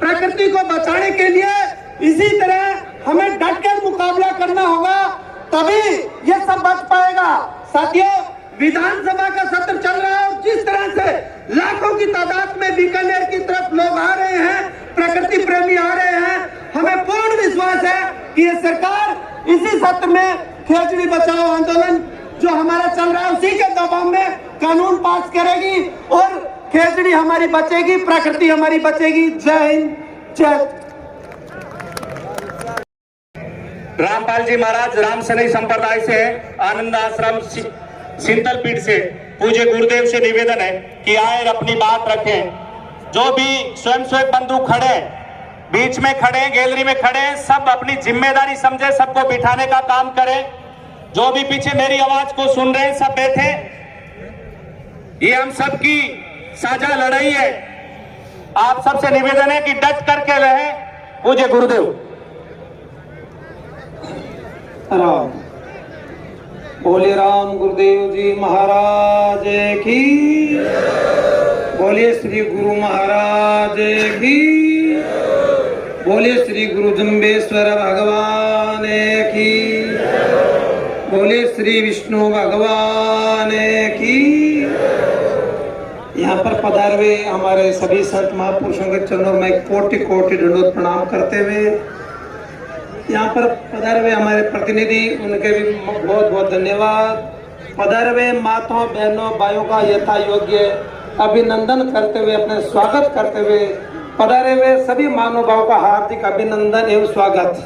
प्रकृति को बचाने के लिए इसी तरह हमें डटकर मुकाबला करना होगा, तभी ये सब बच पाएगा। साथियों, विधानसभा का सत्र चल रहा है और जिस तरह से लाखों की तादाद में बीकानेर की तरफ लोग आ रहे हैं, प्रकृति प्रेमी आ रहे हैं, हमें पूर्ण विश्वास है कि ये सरकार इसी सत्र में खेजड़ी बचाओ आंदोलन जो हमारा चल रहा है उसी के दबाव में कानून पास करेगी और खेजड़ी हमारी बचेगी, प्रकृति हमारी बचेगी। जय हिंद, जय। रामपाल जी महाराज राम सनई संप्रदाय से है, आनंद आश्रम सिंतल पीठ से। पूज्य गुरुदेव से निवेदन है कि आए अपनी बात रखें। जो भी स्वयंसेवक बंधु खड़े, बीच में खड़े, गैलरी में खड़े, सब अपनी जिम्मेदारी समझे, सबको बिठाने का काम करें। जो भी पीछे मेरी आवाज को सुन रहे हैं सब बैठे। ये हम सबकी साझा लड़ाई है। आप सबसे निवेदन है कि डट करके रहे। पूज्य गुरुदेव। राम बोले राम गुरुदेव जी महाराज की, बोले श्री गुरु महाराज की, बोले श्री गुरु जम्बेश्वर भगवान की, बोले श्री विष्णु भगवान की। यहाँ पर पधारे हुए हमारे सभी संत महापुरुषों के चरणों में कोटि कोटि दंडोत प्रणाम करते हुए, यहाँ पर पधारे हुए हमारे प्रतिनिधि उनके भी बहुत बहुत धन्यवाद। पधारे हुए माताओं बहनों भाइयों का यथा योग्य अभिनंदन करते हुए, अपने स्वागत करते हुए पधारे हुए सभी महानुभावों का हार्दिक अभिनंदन एवं स्वागत।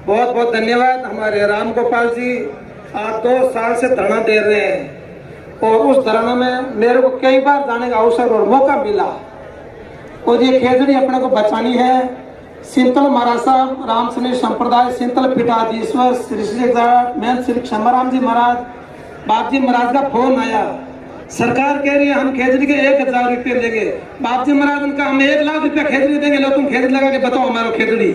बहुत बहुत धन्यवाद। हमारे राम गोपाल जी आप 2 साल से धरना दे रहे हैं और उस धरना में मेरे को कई बार जाने का अवसर और मौका मिला। और ये खेजड़ी अपने को बचानी है। सिंतल महाराज साहब राम शनि संप्रदाय सिंतल पीठाधीश्वर श्री श्री क्षमाराम जी महाराज बाप जी महाराज का फोन आया। सरकार कह रही है हम खेजड़ी के 1000 रुपये लेंगे। बाप जी महाराज उनका हम 1 लाख रुपया खेजड़ी देंगे, लो तुम खेजड़ी लगा के बताओ हमारा खेजड़ी।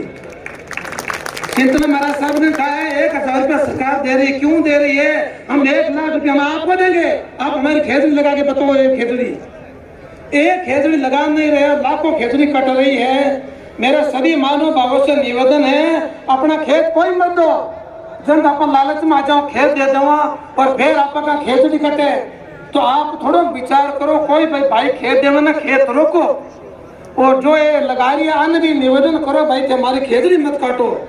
सिंतल महाराज साहब ने कहा है 1000 रुपया सरकार दे रही है, क्यों दे रही है? हम 1 लाख रुपया हम आपको देंगे, आप हमारी खेजड़ी लगा के बताओ। एक खेजड़ी लगा नहीं रहे, लाखों खेजड़ी कट रही है। मेरे सभी मानव भावों से निवेदन है अपना खेत कोई मत दो। जब आप लालच में आ जाओ खेत दे दो और फिर आपका खेजड़ी कटे तो आप थोड़ा विचार करो। कोई भाई खेत देवे ना, खेत रोको। और जो ये लगा रही है अन्य भी निवेदन करो भाई हमारी खेजड़ी मत काटो।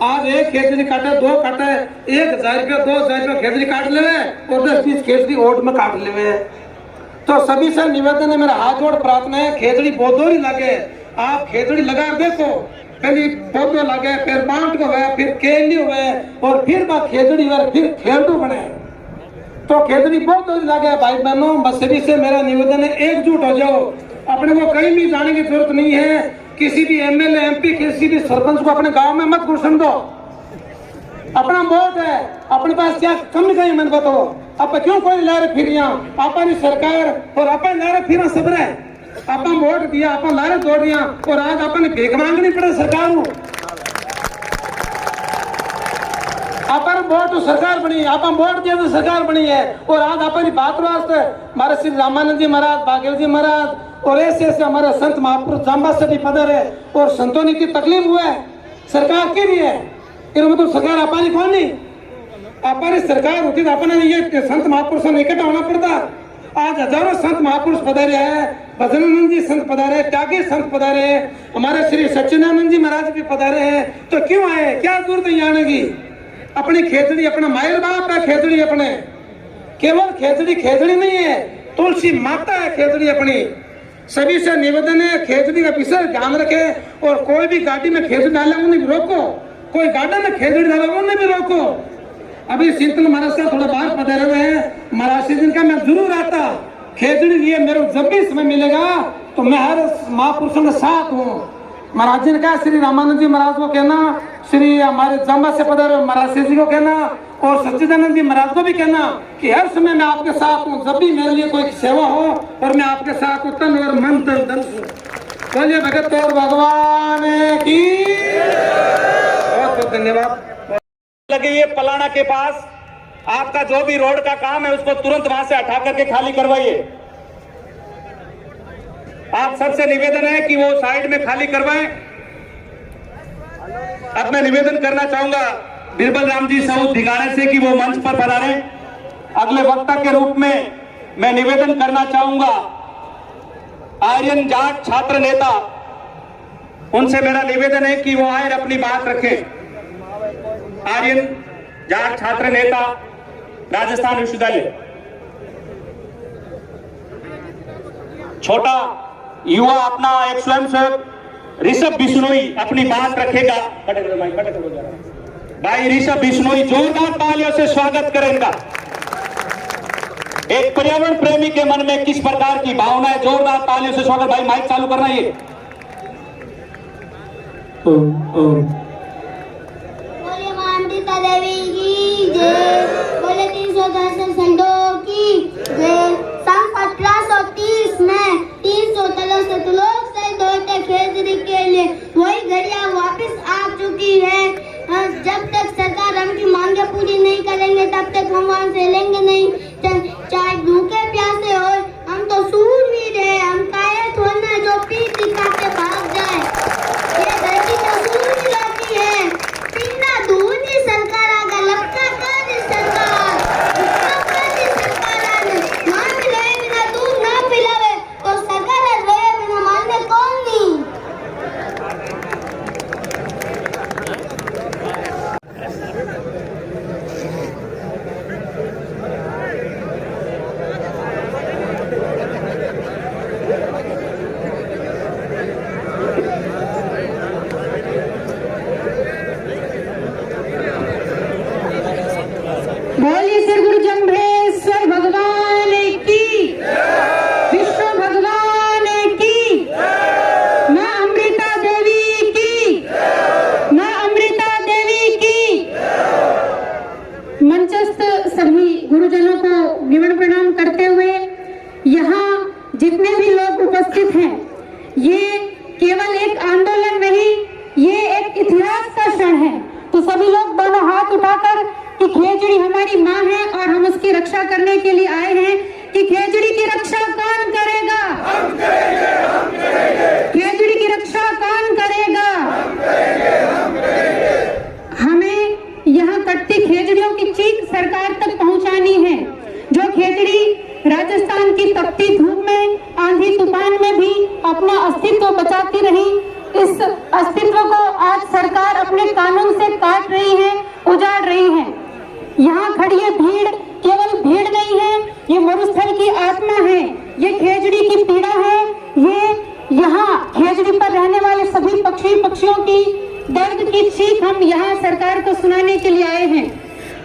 आज एक खेजड़ी काटे 2 काटे 1000 रुपया 2000 रुपया खेजड़ी काट ले और 10-20 खेजड़ी ओट में काट ले। तो सभी से निवेदन है, मेरा हाथ जोड़ प्रार्थना है, खेजड़ी पौधों ही लगे। आप खेजड़ी लगा देखो, पहले पौधे लगे, फिर बांट को हुए, फिर केली हुए और फिर बात खेजड़ी हुए, फिर खेलडू बने। तो खेजड़ी बहुत लगे भाई बहनों। बस सभी से मेरा निवेदन है एकजुट हो जाओ। अपने को कहीं भी जाने की जरूरत नहीं है। किसी भी एमएलए एमपी किसी भी सरपंच को अपने गांव में मत घुसन दो। अपना वोट है, अपने पास क्या कमी कहीं मन बताओ। आप क्यों कोई ला रहे फिर यहाँ अपनी सरकार और अपन ला रहे फिर सब रहे। अपन वोट दिया, अपन ला रहे दौड़ दिया और आज अपन भीख मांगनी पड़े सरकार को। अपन वोट सरकार बनी, अपन वोट दिया तो सरकार बनी है। और आज अपनी बात वास्ते हमारे श्री रामानंद जी महाराज भागेव जी महाराज और ऐसे हमारे संत महापुरुष जांबा से भी पदर है और संतों की तकलीफ हुआ है। सरकार के लिए इनमें तो सरकार अपनी कौन नहीं, अपनी सरकार होती तो अपने ये संत महापुरुषों ने इकट्ठा होना पड़ता। आज हजारों संत महापुरुष पधारे हैं, भजनानंद जी संत पधारे, त्यागी संत पधारे, हमारे श्री सच्चिदानंद जी महाराज भी पधारे हैं। तो क्यों आए, क्या जरूरत है आने की? अपनी खेजड़ी अपना मायर बाप है, खेजड़ी अपने केवल खेजड़ी नहीं है, तुलसी माता है खेजड़ी अपनी। सभी से निवेदन है खेजड़ी का विशेष ध्यान रखे और कोई भी गाड़ी में खेजड़ी डाले उन्हें भी रोको, कोई गार्डन में खेजड़ी डाले उन्हें भी रोको। अभी सिंतल महाराज साहब थोड़ा बाहर पधारे हुए हैं, महाराज दिन का मैं जरूर आता खेजड़ी लिए। मेरे जब भी समय मिलेगा तो मैं हर महापुरुषों के साथ हूँ। महाराज जी ने कहा श्री रामानंद जी महाराज को कहना, श्री हमारे जांबा से पधारे महाराज जी को कहना और सच्चिदानंद जी महाराज को भी कहना कि हर समय मैं आपके साथ हूँ। जब भी मेरे लिए कोई सेवा हो और मैं आपके साथ हूँ, तन और मन तन धन से। बोलिए भगत और भगवान की बहुत बहुत धन्यवाद। लगे ये पलाना के पास आपका जो भी रोड का काम है उसको तुरंत वहां से हटा करके खाली करवाइए। आप सबसे निवेदन है कि वो साइड में खाली करवाएं। अब मैं निवेदन करना चाहूंगा बिरबल राम जी साउथ भिगाड़े से कि वो मंच पर पधारे। अगले वक्ता के रूप में मैं निवेदन करना चाहूंगा आर्यन जाट छात्र नेता, उनसे मेरा निवेदन है कि वो आए अपनी बात रखें। आर्यन जाट छात्र नेता राजस्थान विश्वविद्यालय, छोटा युवा अपना एक स्वयंसेवक ऋषभ बिश्नोई अपनी बात रखेगा। भाई ऋषभ बिश्नोई, जोरदार तालियों से स्वागत करें इनका। एक पर्यावरण प्रेमी के मन में किस प्रकार की भावना है, जोरदार तालियों से स्वागत। भाई माइक चालू करना ये। बोलिए मां अमृता देवी की दरअसल संडो की सन 1730 में 363 लोग शहीद हुए थे खेजड़ी के लिए। वही घड़ियां वापस आ चुकी है। जब तक सरकार हमकी मांगे पूरी नहीं करेंगे तब तक हम वहाँ से लेंगे नहीं, चाहे भूखे प्यासे हो। हम तो सूरवीर है, हम कायर थोड़ा ना जो पीठ दिखा के भाग जाए। ये धरती तो सूरवीरों की है। पिंडा दूनी सरकार आगा लगता कानी सरकार मान रहे बिना दूध ना पिलावे तो सरकार रहे बिना मानने कौन नहीं। बोलिए श्री गुरु जम्भेश्वर भगवान की, विष्णु भगवान की, माँ अमृता देवी की, माँ अमृता देवी की। मंचस्थ सभी गुरुजनों को निवण प्रणाम करते हुए यहाँ जितने भी लोग उपस्थित हैं, ये केवल एक आंदोलन नहीं, ये एक इतिहास का क्षण है। तो सभी लोग दोनों हाथ उठाकर कि खेजड़ी हमारी माँ है और हम उसकी रक्षा करने के लिए आए हैं कि खेजड़ी की रक्षा कौन करेगा? हम करेंगे, हम करेंगे। खेजड़ी की रक्षा कौन करेगा? हम करेंगे, हम करेंगे। हमें यहाँ कटती खेजड़ियों की चीख सरकार तक पहुँचानी है। जो खेजड़ी राजस्थान की तपती धूप में, आंधी तूफान में भी अपना अस्तित्व बचाती रही, इस अस्तित्व को आज सरकार अपने कानून से काट रही है, उजाड़ रही है। यहाँ खड़ी है भीड़, केवल भीड़ नहीं है, ये मरुस्थल की आत्मा है, ये खेजड़ी की पीड़ा है। ये यहाँ खेजड़ी पर रहने वाले सभी पक्षियों की दर्द की चीख हम यहाँ सरकार को सुनाने के लिए आए हैं।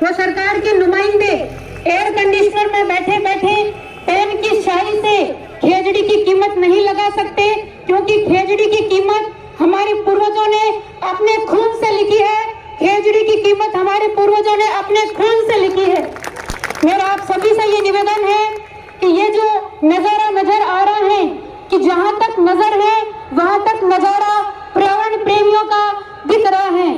वो सरकार के नुमाइंदे एयर कंडीशनर में बैठे बैठे पेन की स्याही से खेजड़ी की कीमत नहीं लगा सकते, क्योंकि खेजड़ी की कीमत हमारे पूर्वजों ने अपने खून से लिखी है। खेजड़ी की कीमत हमारे पूर्वजों ने अपने खून से लिखी है। मेरा आप सभी से ये निवेदन है कि ये जो नजारा नजर आ रहा है कि जहाँ तक नजर है वहाँ तक नजारा पर्यावरण प्रेमियों का दिख रहा है।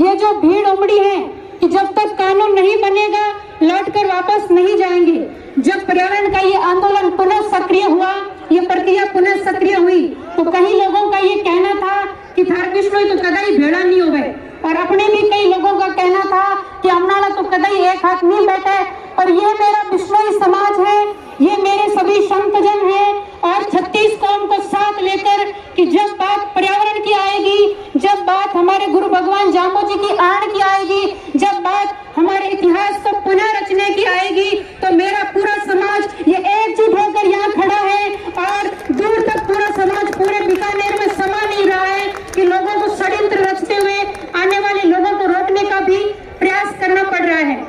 ये जो भीड़ उमड़ी है कि जब तक कानून नहीं बनेगा लौटकर वापस नहीं जाएंगे। जब पर्यावरण का ये आंदोलन पुनः सक्रिय हुआ, ये प्रक्रिया पुनः सक्रिय हुई, तो कई लोगों का ये कहना था कि थार विष्णु तो कदाई भेड़ा नहीं हो गए, और अपने भी कई लोगों का कहना था कि अमनाड़ा तो कदाई एक हाथ नहीं बैठे। और ये मेरा बिश्नोई समाज है, ये मेरे सभी संतजन हैं और 36 कौम को साथ लेकर कि जब बात पर्यावरण की आएगी, जब बात हमारे गुरु भगवान जाम्बू जी की आड़ की आएगी, जब बात हमारे इतिहास को पुनः रचने की आएगी, तो मेरा पूरा समाज ये एकजुट होकर यहाँ खड़ा है। और दूर तक पूरा समाज पूरे बीकानेर में समा नहीं रहा है कि लोगों को षड्यंत्र रचते हुए आने वाले लोगों को रोकने का भी प्रयास करना पड़ रहा है।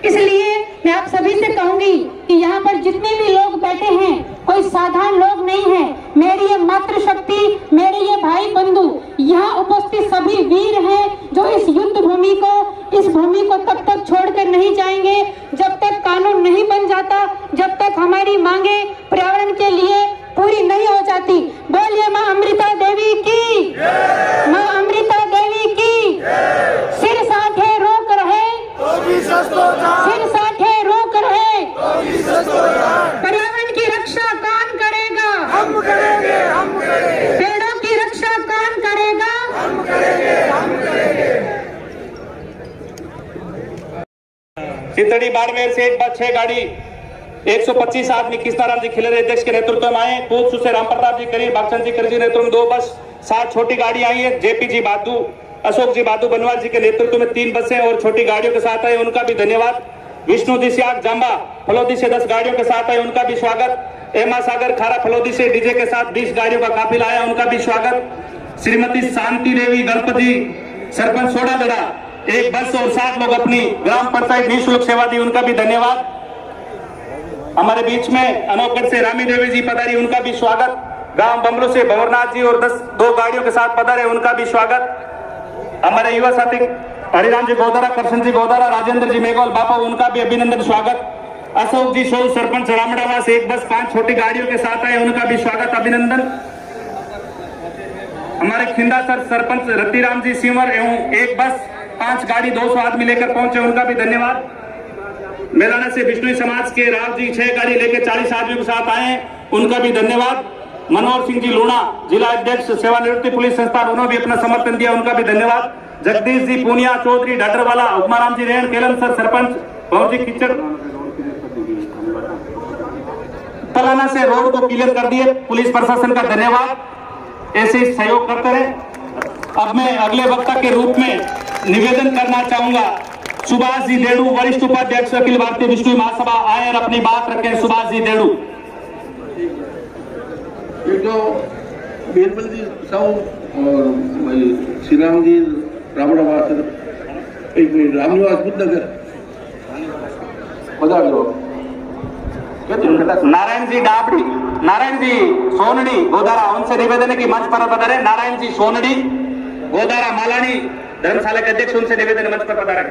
इसलिए मैं आप सभी से कहूंगी कि यहाँ पर जितने भी लोग बैठे हैं कोई साधारण लोग नहीं है। मेरी ये मातृशक्ति, मेरे ये भाई बंधु, यहाँ उपस्थित सभी वीर हैं जो इस युद्ध भूमि को, इस भूमि को तब तक छोड़कर नहीं जाएंगे जब तक कानून नहीं बन जाता, जब तक हमारी मांगे पर्यावरण के लिए पूरी नहीं हो जाती। बोलिए माँ अमृता देवी की, माँ अमृता देवी की। सिर साठे रोक रहे, सिर साठे रोक रहे, पर्यावरण की रक्षा कौन करेगा? हम करेंगे, हम करेंगे। पेड़ों की रक्षा कौन करेगा? हम करेंगे, हम करेंगे। चितड़ी बाड़मेर से एक बार 6 गाड़ी 125 आदमी कृष्णाराम जी खिलेरे अध्यक्ष के नेतृत्व में आए। पूछ से राम प्रताप जी करीर बागचंद जी करीर नेतृत्व में 2 बस, 7 छोटी गाड़ी आई है। जेपी जी बादू, अशोक जी बादू बनवाल जी के नेतृत्व में 3 बसें और छोटी गाड़ियों के साथ आए, उनका भी धन्यवाद। विष्णु जी सियाग जांबा फलोदी से 10 गाड़ियों के साथ आए, उनका भी स्वागत। एमा सागर खारा फलोदी से डीजे के साथ 20 गाड़ियों का काफिला आया, उनका भी स्वागत। श्रीमती शांति देवी गणपति सरपंच सोडादड़ा 1 बस और 7 लोग अपनी ग्राम पंचायत निःशुल्क सेवा दी, उनका भी धन्यवाद। हमारे बीच में अनोखगढ़ से रामी देवी जी पधारी, उनका भी स्वागत। गांव बमरू से भंवरनाथ जी और 2 गाड़ियों के साथ पधारे, उनका भी स्वागत। हमारे युवा साथी हरिराम जी गोदारा, कृष्ण जी गोदारा, राजेंद्र जी मेघोल बापा, उनका भी अभिनंदन स्वागत। अशोक जी शोल सरपंच रामडावा से एक बस 5 छोटी गाड़ियों के साथ आए, उनका भी स्वागत अभिनंदन। हमारे खिंदा सर सरपंच रतिराम जी सिंवर एवं एक बस 5 गाड़ी 200 आदमी लेकर पहुंचे, उनका भी धन्यवाद। मेलाना से विष्णु समाज के राव जी 6 गाड़ी लेकर 40 आदमियों के साथ आए, उनका भी धन्यवाद। मनोहर सिंह जी लूणा जिला अध्यक्ष सेवानिवृत्ति पुलिस संस्थान, उन्होंने भी अपना समर्थन दिया, उनका भी धन्यवाद। जगदीश जी पूनिया चौधरी ढाटरवाला, उमाराम जी रेण केलम सर सरपंच बहुजी किचड़ तलाना से रोड को क्लियर कर दिए, पुलिस प्रशासन का धन्यवाद। ऐसे ही सहयोग करते रहे। अब मैं अगले वक्ता के रूप में निवेदन करना चाहूंगा, सुभाष जी देड़ू वरिष्ठ उपाध्यक्ष अखिल भारतीय विष्णु महासभा आए और अपनी बात रखें। सुभाष जी देड़ू। एक तो बीरबल जी साहू और श्री राम जी रामडावास, एक मिनट रामनिवास बुद्धनगर बता दो। नारायण जी डाबड़ी, नारायण जी सोनड़ी गोदारा, उनसे निवेदन है कि मंच पर पधारे। नारायण जी सोनड़ी गोदारा मालानी धर्मशाला के अध्यक्ष, उनसे निवेदन मंच पर पधारे।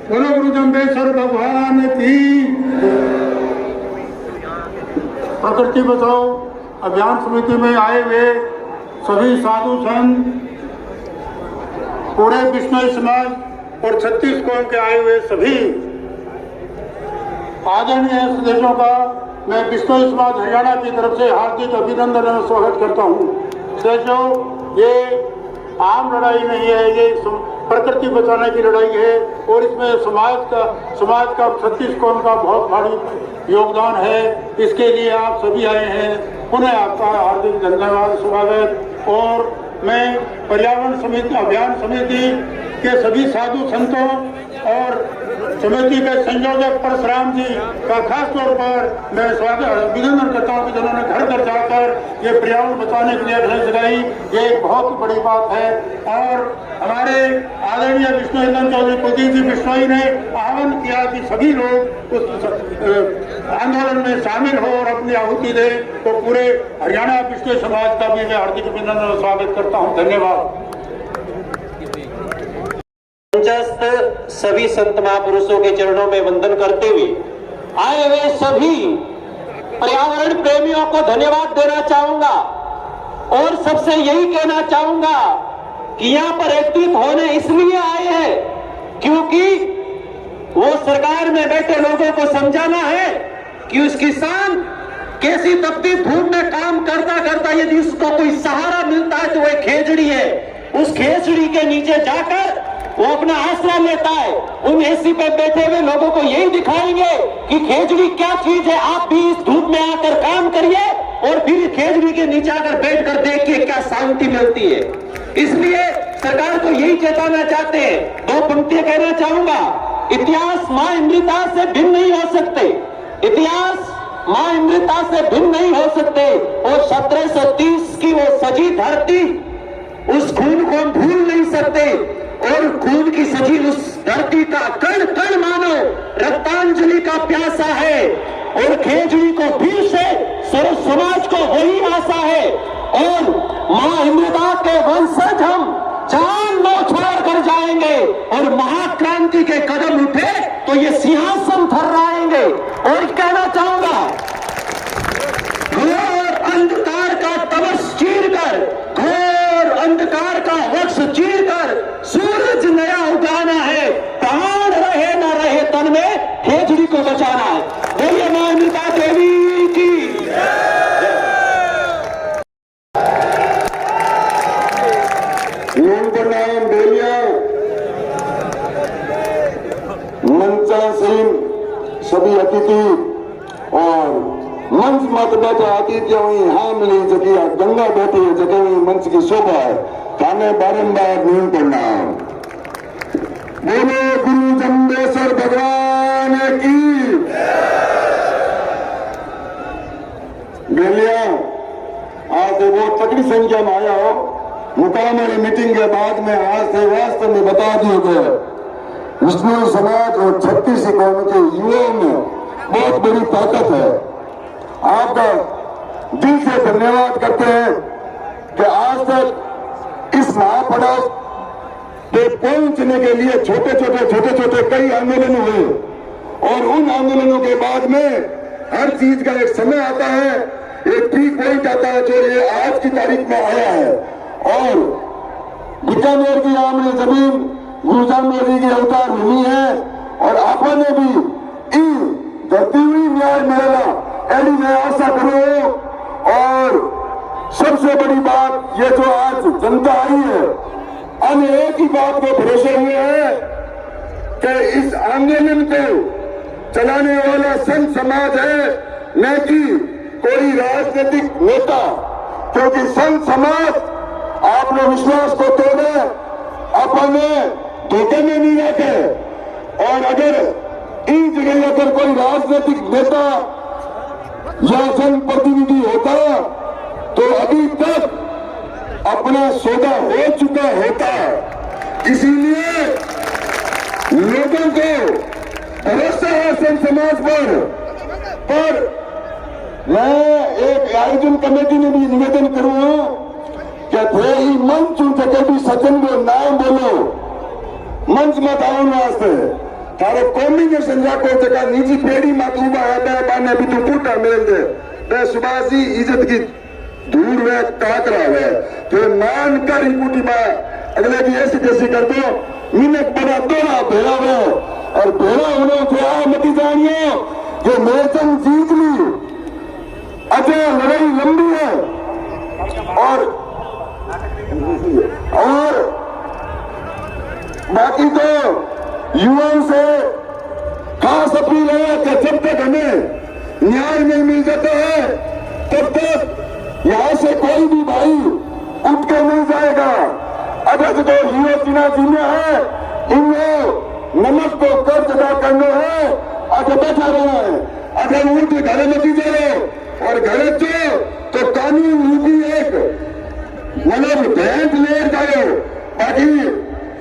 बोलो गुरु जम्बेश्वर भगवान की। प्रकृति बचाओ अभियान समिति में आए हुए सभी साधु संत, पूरे बिश्नोई समाज और 36 कौम के आए हुए सभी आदरणीय सदस्यों का मैं बिश्नोई समाज हरियाणा की तरफ से हार्दिक अभिनंदन और स्वागत करता हूँ। सदस्यों, ये आम लड़ाई नहीं है, ये प्रकृति बचाने की लड़ाई है और इसमें समाज का 36 कौम का बहुत भारी योगदान है। इसके लिए आप सभी आए हैं, पुनः आपका हार्दिक धन्यवाद स्वागत। और मैं पर्यावरण समिति अभियान समिति के सभी साधु संतों और समिति के संयोजक परशुराम जी का खास तौर पर मैं स्वागत अभिनंदन करता हूँ कि जिन्होंने घर घर जाकर ये पर्यावरण बचाने के लिए अभियान चलाई, ये एक बहुत बड़ी बात है। और हमारे आदरणीय विष्णु चौधरी कुलदीप जी बिश्नोई ने आह्वान किया कि सभी लोग उस आंदोलन में शामिल हो और अपनी आहुति दें, तो पूरे हरियाणा बिश्नोई समाज का भी मैं हार्दिक अभिनंदन और स्वागत करता हूँ। धन्यवाद। सभी संत महापुरुषों के चरणों में वंदन करते हुए आए हुए सभी पर्यावरण प्रेमियों को धन्यवाद देना चाहूंगा और सबसे यही कहना चाहूंगा कि यहाँ पर एकत्रित होने इसलिए आए हैं क्योंकि वो सरकार में बैठे लोगों को समझाना है कि उस किसान कैसी तपती धूप में काम करता करता यदि उसको कोई सहारा मिलता है तो वह खेजड़ी है। उस खेजड़ी के नीचे जाकर वो अपना आसरा लेता है। उन एसी पे बैठे हुए लोगों को यही दिखाएंगे कि खेजड़ी क्या चीज है। आप भी इस धूप में आकर काम करिए और फिर खेजड़ी के नीचे आकर बैठकर देखिए क्या शांति मिलती है। इसलिए सरकार को यही चेताना चाहते हैं। 2 पंक्तियां कहना चाहूंगा। इतिहास मां अमृता से भिन्न नहीं हो सकते, इतिहास मां अमृता से भिन्न नहीं हो सकते। और 1730 की वो सजी धरती, उस खून को हम भूल नहीं सकते और खून की सजी उस धरती का कण कण मानो रक्तांजलि का प्यासा है। और खेजड़ी को फिर से सर्व समाज को वही आशा है और मां अमृता के वंशज हम जान न्यौछावर कर जाएंगे और महाक्रांति के कदम उठे तो ये सिंहासन थर्राएंगे। और कहना चाहूंगा, घोर अंधकार का तमस चीर कर, घोर अंधकार का वक्ष चीर कर सूरज नया उगाना है। प्राण रहे न रहे तन में खेजड़ी को बचाना है। बोलिए मां अमृता देवी की। प्रणाम बोलिया मंचासीन सभी अतिथि और मंच मत बैठे अतिथि वही हाँ मिली जगह गंगा बैठी है जगह वही मंच की शोभा है। थाने बारंबार नींद प्रणाम। बोलो गुरु जम्बेश्वर भगवान की। बेलिया आज बहुत तकड़ी संख्या में आया हो। मुकाम वाली मीटिंग के बाद में आज से वास्तव में बता दिए गए विष्णु समाज और 36 कौम के युवाओं में बहुत बड़ी ताकत है। आपका दिल से धन्यवाद करते हैं कि आज तक इस महापड़ाव पे पहुंचने के लिए छोटे छोटे कई आंदोलन हुए और उन आंदोलनों के बाद में हर चीज का एक समय आता है, एक पीक पॉइंट आता है जो ये आज की तारीख में आया है। और बीकानेर की आमने जमीन गुरु जामनेर जी की अवतार भूमि है और आपने भी इन धरती हुई न्याय मिलेगा ऐसी मैं आशा करूं। और सबसे बड़ी बात ये जो आज जनता आई है, हम एक ही बात को भरोसे हुए हैं कि इस आंदोलन को चलाने वाला संत समाज है, न कि कोई राजनीतिक नेता। क्योंकि संत समाज आपने विश्वास को तोड़े, अपने धोखे में नहीं रखे। और अगर इन जगह अगर कोई राजनीतिक नेता या जनप्रतिनिधि होता तो अभी तक अपना सौदा हो चुका होता। इसीलिए लोगों को भरोसा है संत समाज पर मैं एक आयोजन कमेटी में भी निवेदन करूंगा कि थे ही मंच उठे भी सचिन को नाम बोलो, मंच मत आओ वास्ते तारो कॉम्बिनेशन रखो जगह निजी पेड़ी मत उबा है बाने भी तू फूटा मिल दे बे सुभाष जी इज्जत की दूर वे काट रहा है तो मान कर ही कुटी में अगले की ऐसी जैसी कर दो मिनट बड़ा दोड़ा भेड़ा हुआ और भेड़ा होने थे आ मती जानिए जो मैचन जीत ली। अजय लड़ाई लंबी है और बाकी तो युवाओं से खास अपील है कि जब तक हमें न्याय नहीं मिल जाता है तब तक यहां से कोई भी भाई उठ कर नहीं जाएगा। अगर जो हीरो सिन्हा जी ने है इन्हें नमक को कर्ज अदा करना है, अगर बैठा रहना है, अगर उठ घरे में जाए और घरे चो तो कानून रूपी एक मतलब भेंट ले जाओ। बाकी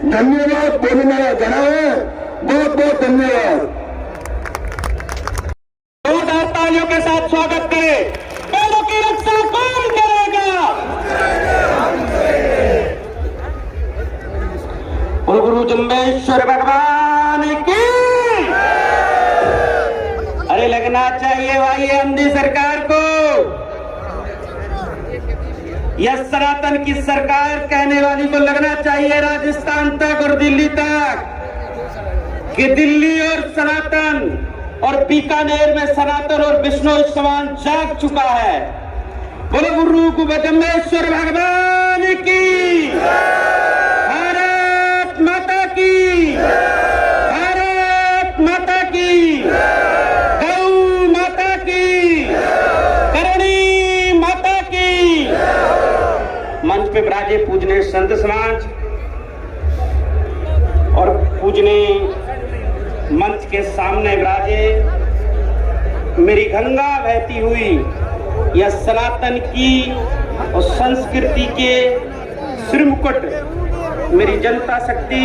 धन्यवाद बोलने जाना है, बहुत बहुत धन्यवाद। जोरदार तालियों के साथ स्वागत करें। पेड़ों की रक्षा कौन करेगा? बोल गुरु जम्बेश्वर भगवान की। अरे लगना चाहिए भाई अंधी सरकार को। यह सनातन की सरकार कहने वाली को लगना चाहिए राजस्थान तक और दिल्ली तक कि दिल्ली और सनातन और बीकानेर में सनातन और विष्णु समान जाग चुका है। बोलो गुरु जम्बेश्वर भगवान की, भारत माता की, भारत माता की, गौ माता की, करणी माता की। मंच पे विराजे पूजने संत समाज और पूजने मंच के सामने विराजे मेरी गंगा बहती हुई यह सनातन की और संस्कृति के श्रीमुकुट मेरी जनता शक्ति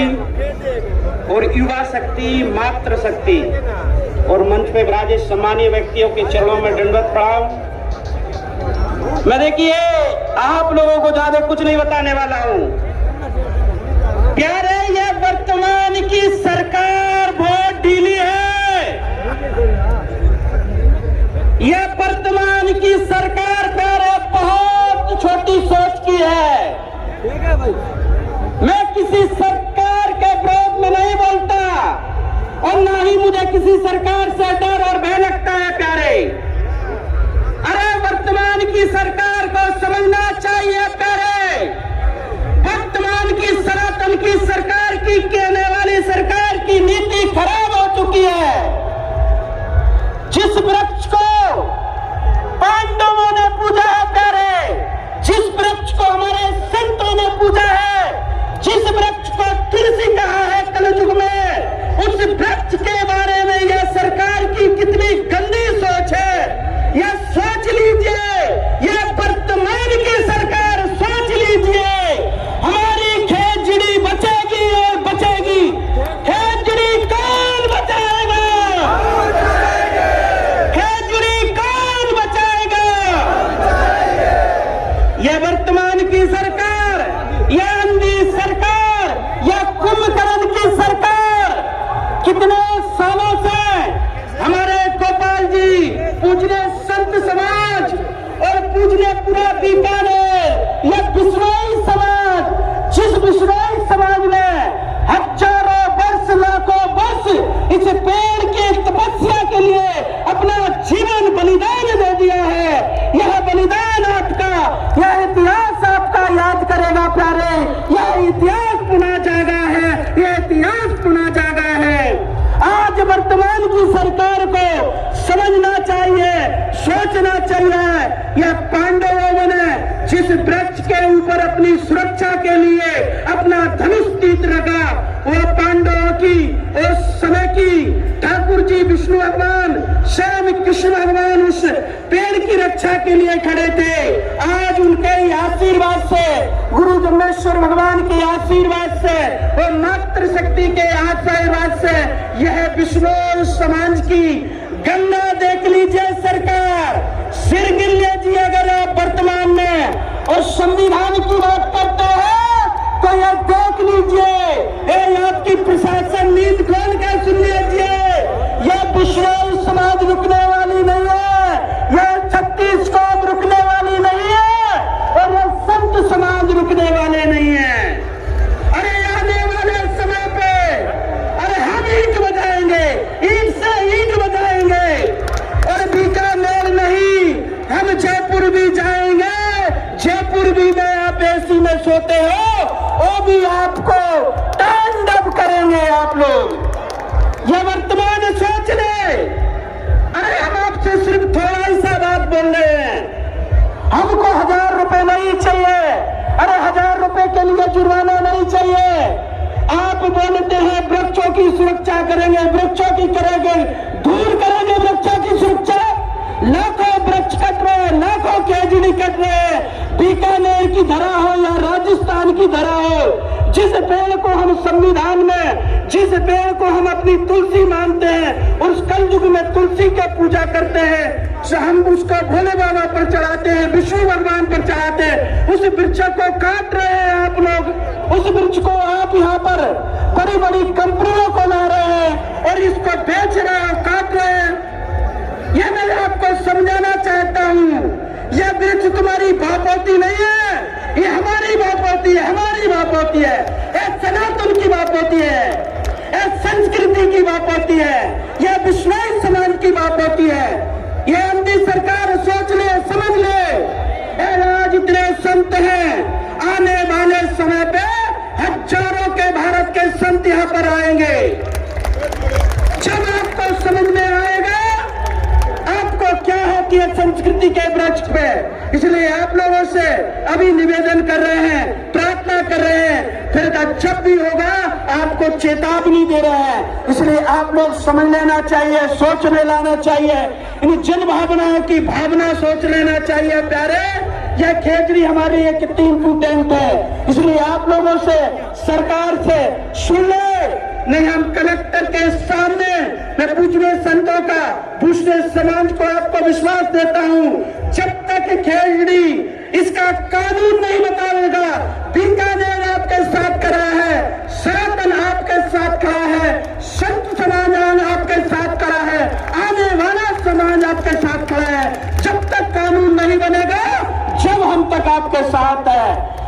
और युवा शक्ति मातृ शक्ति और मंच पे विराजे सम्मानीय व्यक्तियों के चरणों में दंडवत प्रणाम। मैं देखिए आप लोगों को ज्यादा कुछ नहीं बताने वाला हूं। प्यारे यह वर्तमान की सरकार बहुत ढीली है। यह वर्तमान की सरकार प्यारे बहुत छोटी सोच की है। ठीक है भाई, मैं किसी सरकार के विरोध में नहीं बोलता और ना ही मुझे किसी सरकार से डर और भय लगता है प्यारे। अरे वर्तमान की सरकार को समझना चाहिए प्यारे, वर्तमान की सनातन की सरकार की कहने वाली पूरा बीकानेर, यह बिश्नोई समाज, जिस बिश्नोई समाज ने हजारों वर्ष, लाखों वर्ष इस पेड़ के तपस्या के लिए अपना जीवन बलिदान दे दिया है, यह बलिदान आपका, यह इतिहास आपका याद करेगा प्यारे। यह इतिहास पुनः जागा है, यह इतिहास पुनः जागा है। आज वर्तमान की सरकार को समझना चाहिए, सोचना चाहिए, यह पांडवों ने जिस वृक्ष के ऊपर अपनी सुरक्षा के लिए अपना धनुष तीर रखा, वो पांडवों की उस समय की ठाकुर जी विष्णु भगवान, स्वयं कृष्ण भगवान उस पेड़ की रक्षा के लिए खड़े थे। आज उनके आशीर्वाद से, गुरु जम्मेश्वर भगवान के आशीर्वाद से और मातृ शक्ति के आशीर्वाद से यह विष्णु समाज की गंगा देख लीजिए सरकार, सिर गिर लीजिए अगर आप वर्तमान में और संविधान की बात करते हैं तो यह देख लीजिए, ये आपकी प्रशासन नींद खोल कर सुन लीजिए, यह विष्णु समाज रुकने वाली नहीं है, यह छत्तीस कौम रुकने वाली नहीं है और यह संत समाज रुकने वाले नहीं है। अरे आने वाले समय पे अरे हम ईंट बजाएंगे, ईंट से ईंट बजाएंगे और बीकानेर नहीं, हम जयपुर भी जाएंगे। जयपुर भी में आप एसी में सोते हो, वो भी आपको तांडव करेंगे आप लोग। ये वर्तमान सोच ले। अरे हम आपसे सिर्फ थोड़ा ही सा बात बोल रहे हैं, हमको 1000 रुपए नहीं चाहिए, अरे 1000 रुपए के लिए जुर्माना नहीं चाहिए। आप बोलते हैं वृक्षों की सुरक्षा करेंगे, वृक्षों की करेंगे, दूर करेंगे वृक्षों की सुरक्षा। लाखों वृक्ष कट रहे हैं, लाखों केजड़ी कट रहे हैं, बीकानेर की धरा हो या राजस्थान की धरा हो, जिस पेड़ को हम संविधान में, जिस पेड़ को हम अपनी तुलसी मानते हैं, उस कलयुग में तुलसी की पूजा करते हैं, हम उसको भोले बाबा पर चढ़ाते हैं, विष्णु भगवान पर चढ़ाते हैं, उस वृक्ष को काट रहे हैं आप लोग। उस वृक्ष को आप यहाँ पर बड़ी बड़ी कंपनियों को ला रहे हैं और इसको बेच रहे हैं, काट रहे हैं। यह मैं आपको समझाना चाहता हूँ, यह वृक्ष तुम्हारी बापोती नहीं है, ये हमारी बापोती है, हमारी बापोती है, यह सनातन की बापोती है, यह संस्कृति की बापोती है, यह विश्वास समाज की बापोती है। यह अंधी सरकार सोच ले, समझ ले। आज इतने संत हैं, आने वाले समय पे हजारों के भारत के संत यहाँ पर आएंगे। जब आपको समझ में आएगा आपको क्या होती है संस्कृति के वृक्ष पे। इसलिए आप लोगों से अभी निवेदन कर रहे हैं, प्रार्थना कर रहे हैं, फिर जब भी होगा आपको चेतावनी दे रहे हैं। इसलिए आप लोग समझ लेना चाहिए, सोच में लाना चाहिए, इन जन भावनाओं की भावना सोच लेना चाहिए प्यारे। यह खेजड़ी हमारी एक 3 फुट है, इसलिए आप लोगों से, सरकार से सुन ले। नहीं हम कलेक्टर के सामने मैं पूछने संतों का, पूछने समाज को आपको विश्वास देता हूँ, जब तक खेजड़ी इसका कानून नहीं बताएगा, बीकानेर आपके साथ खड़ा है, सनातन आपके साथ खड़ा है, संत समाज आपके साथ खड़ा है, आने वाला समाज आपके साथ खड़ा है। जब तक कानून नहीं बनेगा, जब हम तक आपके साथ है।